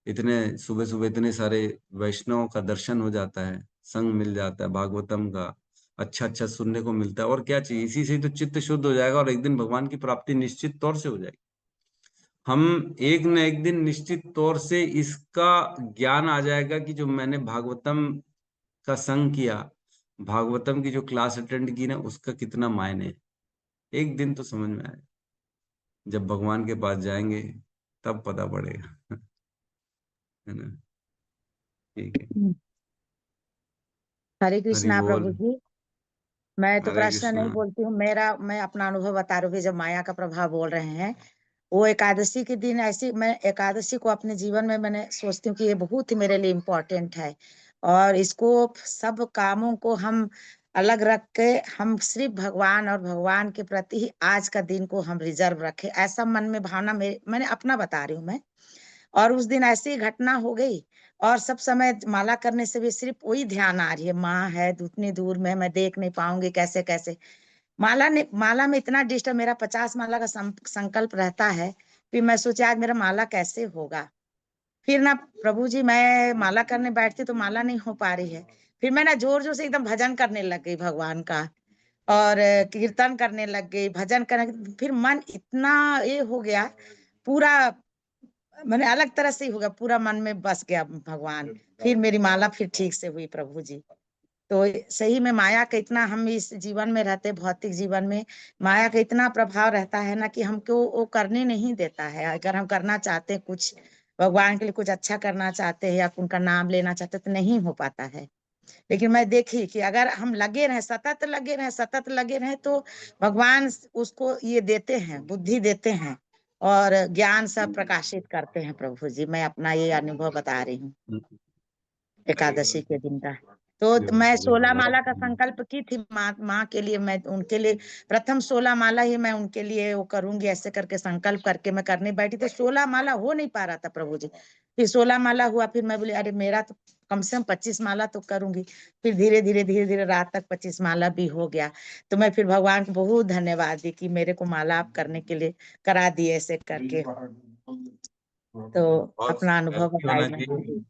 इतने सुबह सुबह इतने सारे वैष्णवों का दर्शन हो जाता है, संग मिल जाता है, भागवतम का अच्छा अच्छा सुनने को मिलता है, और क्या चाहिए? इसी से ही तो चित्त शुद्ध हो जाएगा और एक दिन भगवान की प्राप्ति निश्चित तौर से हो जाएगी। हम एक न एक दिन निश्चित तौर से इसका ज्ञान आ जाएगा कि जो मैंने भागवतम का संग किया, भागवतम की जो क्लास अटेंड की ना, उसका कितना मायने है। एक दिन तो समझ में आएगा, जब भगवान के पास जाएंगे तब पता पड़ेगा। है ना? ठीक है। हरे हरि कृष्णा बोल। प्रभु जी। मैं तो हरे प्रश्न नहीं कृष्णा। बोलती हूँ, मैं अपना अनुभव बता रही हूँ। जब माया का प्रभाव बोल रहे हैं, वो एकादशी के दिन ऐसी, मैं एकादशी को अपने जीवन में मैंने सोचती हूँ कि ये बहुत ही मेरे लिए इम्पोर्टेंट है, और इसको सब कामों को हम अलग रख के हम सिर्फ भगवान और भगवान के प्रति ही आज का दिन को हम रिजर्व रखें, ऐसा मन में भावना मैंने अपना बता रही हूँ मैं। और उस दिन ऐसी घटना हो गई, और सब समय माला करने से भी सिर्फ वही ध्यान आ रही है, माँ है उतनी दूर में, मैं देख नहीं पाऊंगी कैसे कैसे। माला में इतना डिस्टर्ब, मेरा 50 माला का संकल्प रहता है। फिर मैं सोचा आज मेरा माला कैसे होगा। फिर ना प्रभु जी, मैं माला करने बैठती तो माला नहीं हो पा रही है। फिर मैं ना जोर जोर से एकदम भजन करने लग गई भगवान का, और कीर्तन करने लग गई, भजन करने। फिर मन इतना ये हो गया, पूरा मैंने अलग तरह से ही हो गया, पूरा मन में बस गया भगवान। फिर मेरी माला फिर ठीक से हुई प्रभु जी। तो सही में माया का इतना, हम इस जीवन में रहते भौतिक जीवन में, माया का इतना प्रभाव रहता है ना कि हमको वो करने नहीं देता है। अगर हम करना चाहते हैं कुछ भगवान के लिए, कुछ अच्छा करना चाहते हैं या उनका नाम लेना चाहते हैं, तो नहीं हो पाता है। लेकिन मैं देखी कि अगर हम लगे रहे, सतत लगे रहे, सतत लगे रहे, तो भगवान उसको ये देते हैं, बुद्धि देते हैं, और ज्ञान सब प्रकाशित करते हैं प्रभु जी। मैं अपना ये अनुभव बता रही हूँ एकादशी के दिन का। तो मैं 16 माला का संकल्प की थी माँ के लिए। मैं उनके लिए प्रथम 16 माला ही मैं उनके लिए वो करूंगी, ऐसे करके संकल्प करके मैं करने बैठी थी। 16 माला हो नहीं पा रहा था प्रभु जी। फिर 16 माला हुआ, फिर मैं बोली अरे मेरा तो कम से कम 25 माला तो करूंगी। फिर धीरे धीरे रात तक 25 माला भी हो गया। तो मैं फिर भगवान को बहुत धन्यवाद दी कि मेरे को माला आप करने के लिए करा दिए ऐसे करके। तो और अपना अनुभव ऐसे बताई होना मैं। चाहिए,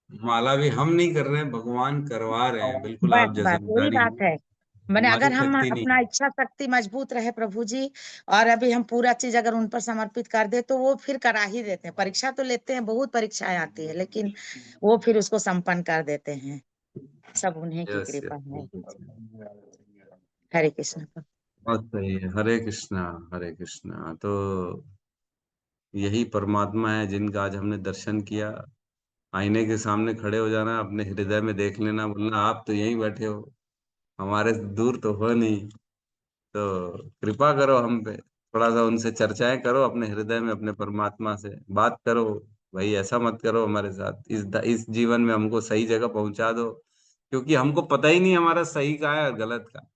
माला भी हम नहीं कर रहे हैं, भगवान करवा रहे हैं। बिल्कुल बस आप बस जैसे बता वही रही बात हैं, है। मैंने अगर हमारी हम शक्ति नहीं अपना है। इच्छा शक्ति मजबूत रहे प्रभु जी, और अभी हम पूरा चीज अगर उन पर समर्पित कर दे, तो वो फिर करा ही देते हैं। परीक्षा तो लेते हैं, बहुत परीक्षाएं आती है, लेकिन वो फिर उसको संपन्न कर देते हैं। सब उन्हीं की यस कृपा यस, है। बिल्कुल सही। हरे कृष्ण। बहुत सही है। हरे कृष्णा। हरे कृष्णा। तो यही परमात्मा है जिनका आज हमने दर्शन किया। आईने के सामने खड़े हो जाना, अपने हृदय में देख लेना, बोलना आप तो यहीं बैठे हो, हमारे से दूर तो हो नहीं। तो कृपा करो हम पे, थोड़ा सा उनसे चर्चाएं करो, अपने हृदय में अपने परमात्मा से बात करो। भाई ऐसा मत करो हमारे साथ, इस जीवन में हमको सही जगह पहुंचा दो, क्योंकि हमको पता ही नहीं हमारा सही का है और गलत का।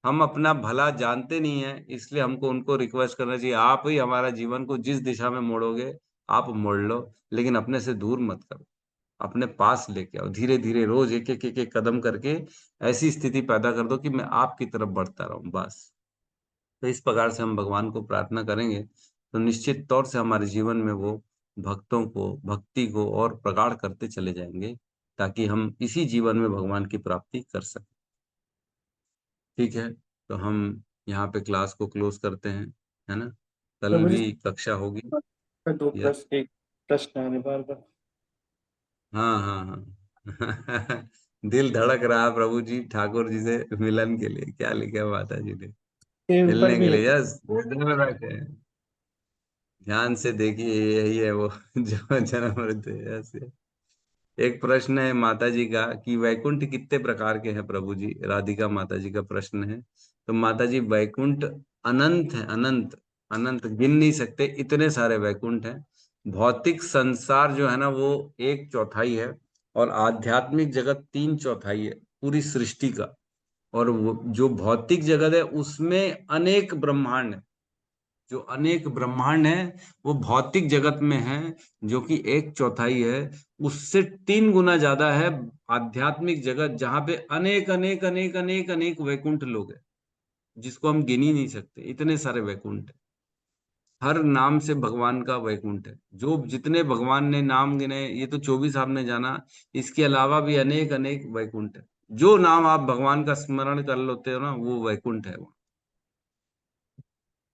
हम अपना भला जानते नहीं है, इसलिए हमको उनको रिक्वेस्ट करना चाहिए, आप ही हमारा जीवन को जिस दिशा में मोड़ोगे आप मोड़ लो, लेकिन अपने से दूर मत करो, अपने पास लेके आओ। धीरे धीरे रोज एक एक कदम करके ऐसी स्थिति पैदा कर दो कि मैं आपकी तरफ बढ़ता रहूं, बस। तो इस प्रकार से हम भगवान को प्रार्थना करेंगे तो निश्चित तौर से हमारे जीवन में वो भक्तों को, भक्ति को और प्रगाढ़ करते चले जाएंगे, ताकि हम इसी जीवन में भगवान की प्राप्ति कर सकें। ठीक है, तो हम यहाँ पे क्लास को क्लोज करते हैं, है ना? कल प्रभु जी भी कक्षा होगी। दो यस। प्रश्न, एक प्रश्न आ रहे बार बार। हाँ हाँ हाँ। दिल धड़क रहा प्रभु जी ठाकुर जी से मिलन के लिए, क्या लिखा है माता जी ने? हिलने के लिए, यस, घुटने में बैठे हैं। ध्यान से देखिए, यही है वो जो जन्म मृत्यु, यस। एक प्रश्न है माता जी का कि वैकुंठ कितने प्रकार के हैं प्रभु जी, राधिका माता जी का प्रश्न है। तो माता जी वैकुंठ अनंत है, अनंत अनंत, गिन नहीं सकते, इतने सारे वैकुंठ हैं। भौतिक संसार जो है ना वो 1/4 है, और आध्यात्मिक जगत 3/4 है पूरी सृष्टि का। और वो जो भौतिक जगत है उसमें अनेक ब्रह्मांड है, जो अनेक ब्रह्मांड है वो भौतिक जगत में है, जो कि 1/4 है। उससे 3 गुना ज्यादा है आध्यात्मिक जगत, जहां पे अनेक अनेक अनेक अनेक अनेक वैकुंठ लोग हैं, जिसको हम गिन ही नहीं सकते, इतने सारे वैकुंठ है। हर नाम से भगवान का वैकुंठ है, जो जितने भगवान ने नाम गिने, ये तो 24 आपने जाना, इसके अलावा भी अनेक अनेक वैकुंठ है। जो नाम आप भगवान का स्मरण कर लेते हो ना, वो वैकुंठ है वो।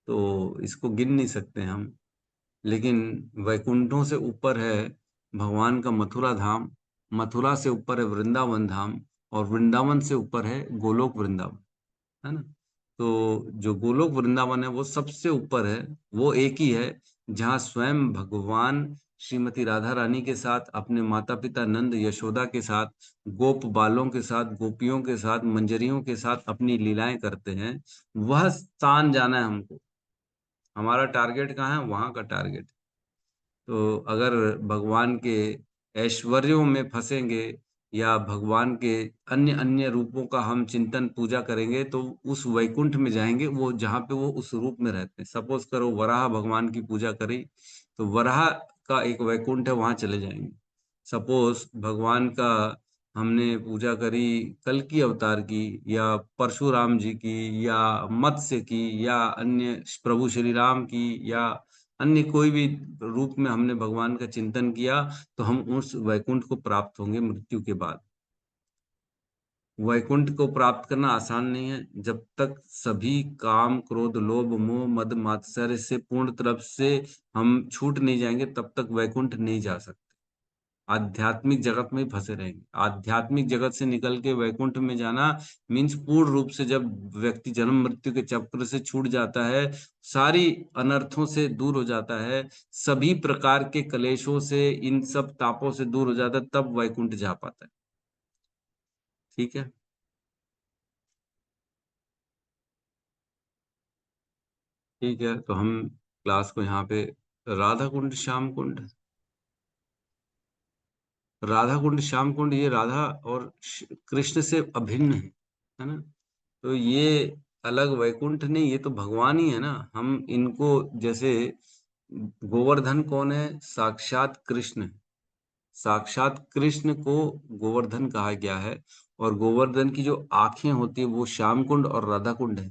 तो इसको गिन नहीं सकते हम। लेकिन वैकुंठों से ऊपर है भगवान का मथुरा धाम, मथुरा से ऊपर है वृंदावन धाम, और वृंदावन से ऊपर है गोलोक वृंदावन, है ना। तो जो गोलोक वृंदावन है वो सबसे ऊपर है, वो एक ही है जहाँ स्वयं भगवान श्रीमती राधा रानी के साथ, अपने माता पिता नंद यशोदा के साथ, गोप बालों के साथ, गोपियों के साथ, मंजरियों के साथ अपनी लीलाएं करते हैं। वह स्थान जाना है हमको, हमारा टारगेट कहाँ है, वहां का टारगेट। तो अगर भगवान के ऐश्वर्यों में फंसेंगे या भगवान के अन्य अन्य रूपों का हम चिंतन पूजा करेंगे, तो उस वैकुंठ में जाएंगे, वो जहाँ पे वो उस रूप में रहते हैं। सपोज करो वराह भगवान की पूजा करी, तो वराह का एक वैकुंठ है, वहां चले जाएंगे। सपोज भगवान का हमने पूजा करी कल की अवतार की, या परशुराम जी की, या मत्स्य की, या अन्य प्रभु श्री राम की, या अन्य कोई भी रूप में हमने भगवान का चिंतन किया, तो हम उस वैकुंठ को प्राप्त होंगे मृत्यु के बाद। वैकुंठ को प्राप्त करना आसान नहीं है, जब तक सभी काम क्रोध लोभ मोह मद मात्सर्य से पूर्ण तरफ से हम छूट नहीं जाएंगे, तब तक वैकुंठ नहीं जा सकते। आध्यात्मिक जगत में ही फंसे रहेंगे। आध्यात्मिक जगत से निकल के वैकुंठ में जाना मीन्स पूर्ण रूप से, जब व्यक्ति जन्म मृत्यु के चक्र से छूट जाता है, सारी अनर्थों से दूर हो जाता है, सभी प्रकार के कलेशों से, इन सब तापों से दूर हो जाता है, तब वैकुंठ जा पाता है। ठीक है, ठीक है। तो हम क्लास को यहाँ पे, राधा कुंड श्याम कुंड, राधा कुंड श्याम कुंड, ये राधा और कृष्ण से अभिन्न है ना। तो ये अलग वैकुंठ नहीं, ये तो भगवान ही है ना। हम इनको, जैसे गोवर्धन कौन है, साक्षात कृष्ण है। साक्षात कृष्ण को गोवर्धन कहा गया है, और गोवर्धन की जो आंखें होती है वो श्याम कुंड और राधा कुंड है।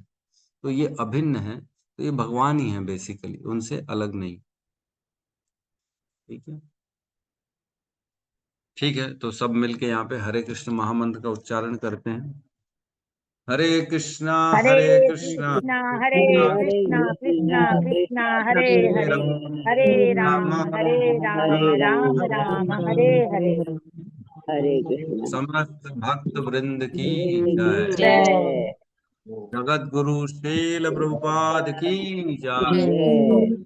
तो ये अभिन्न है, तो ये भगवान ही है बेसिकली, उनसे अलग नहीं। ठीक है, ठीक है। तो सब मिलके यहाँ पे हरे कृष्ण महामंत्र का उच्चारण करते हैं। हरे कृष्णा हरे हरे कृष्णा कृष्णा हरे हरे कृष्णा कृष्णा कृष्णा हरे हरे, हरे राम राम राम हरे हरे। हरे कृष्ण। समस्त भक्त वृंद की जय। जय जगत गुरु श्रील प्रभुपाद की जय। जय।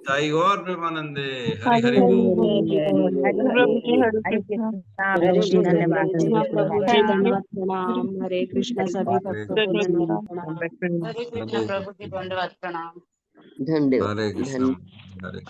साई गौर प्रेमानंदे। हरि हरि बोल। हरे प्रभु जी हरे हरे कृष्णा। कृष्णा हरे प्रभु जी कृष्ण, धन्यवाद। हरे हरे कृष्ण, प्रभु कृष्णा। जी हरे धन्यवाद प्रणाम। हरे कृष्णा सभी हरे भक्तों को धन्यवाद प्रणाम। हरे कृष्ण प्रभु जी, धन्यवाद प्रणाम। धन्यवाद हरे धन्यवाद। कृष्ण हरे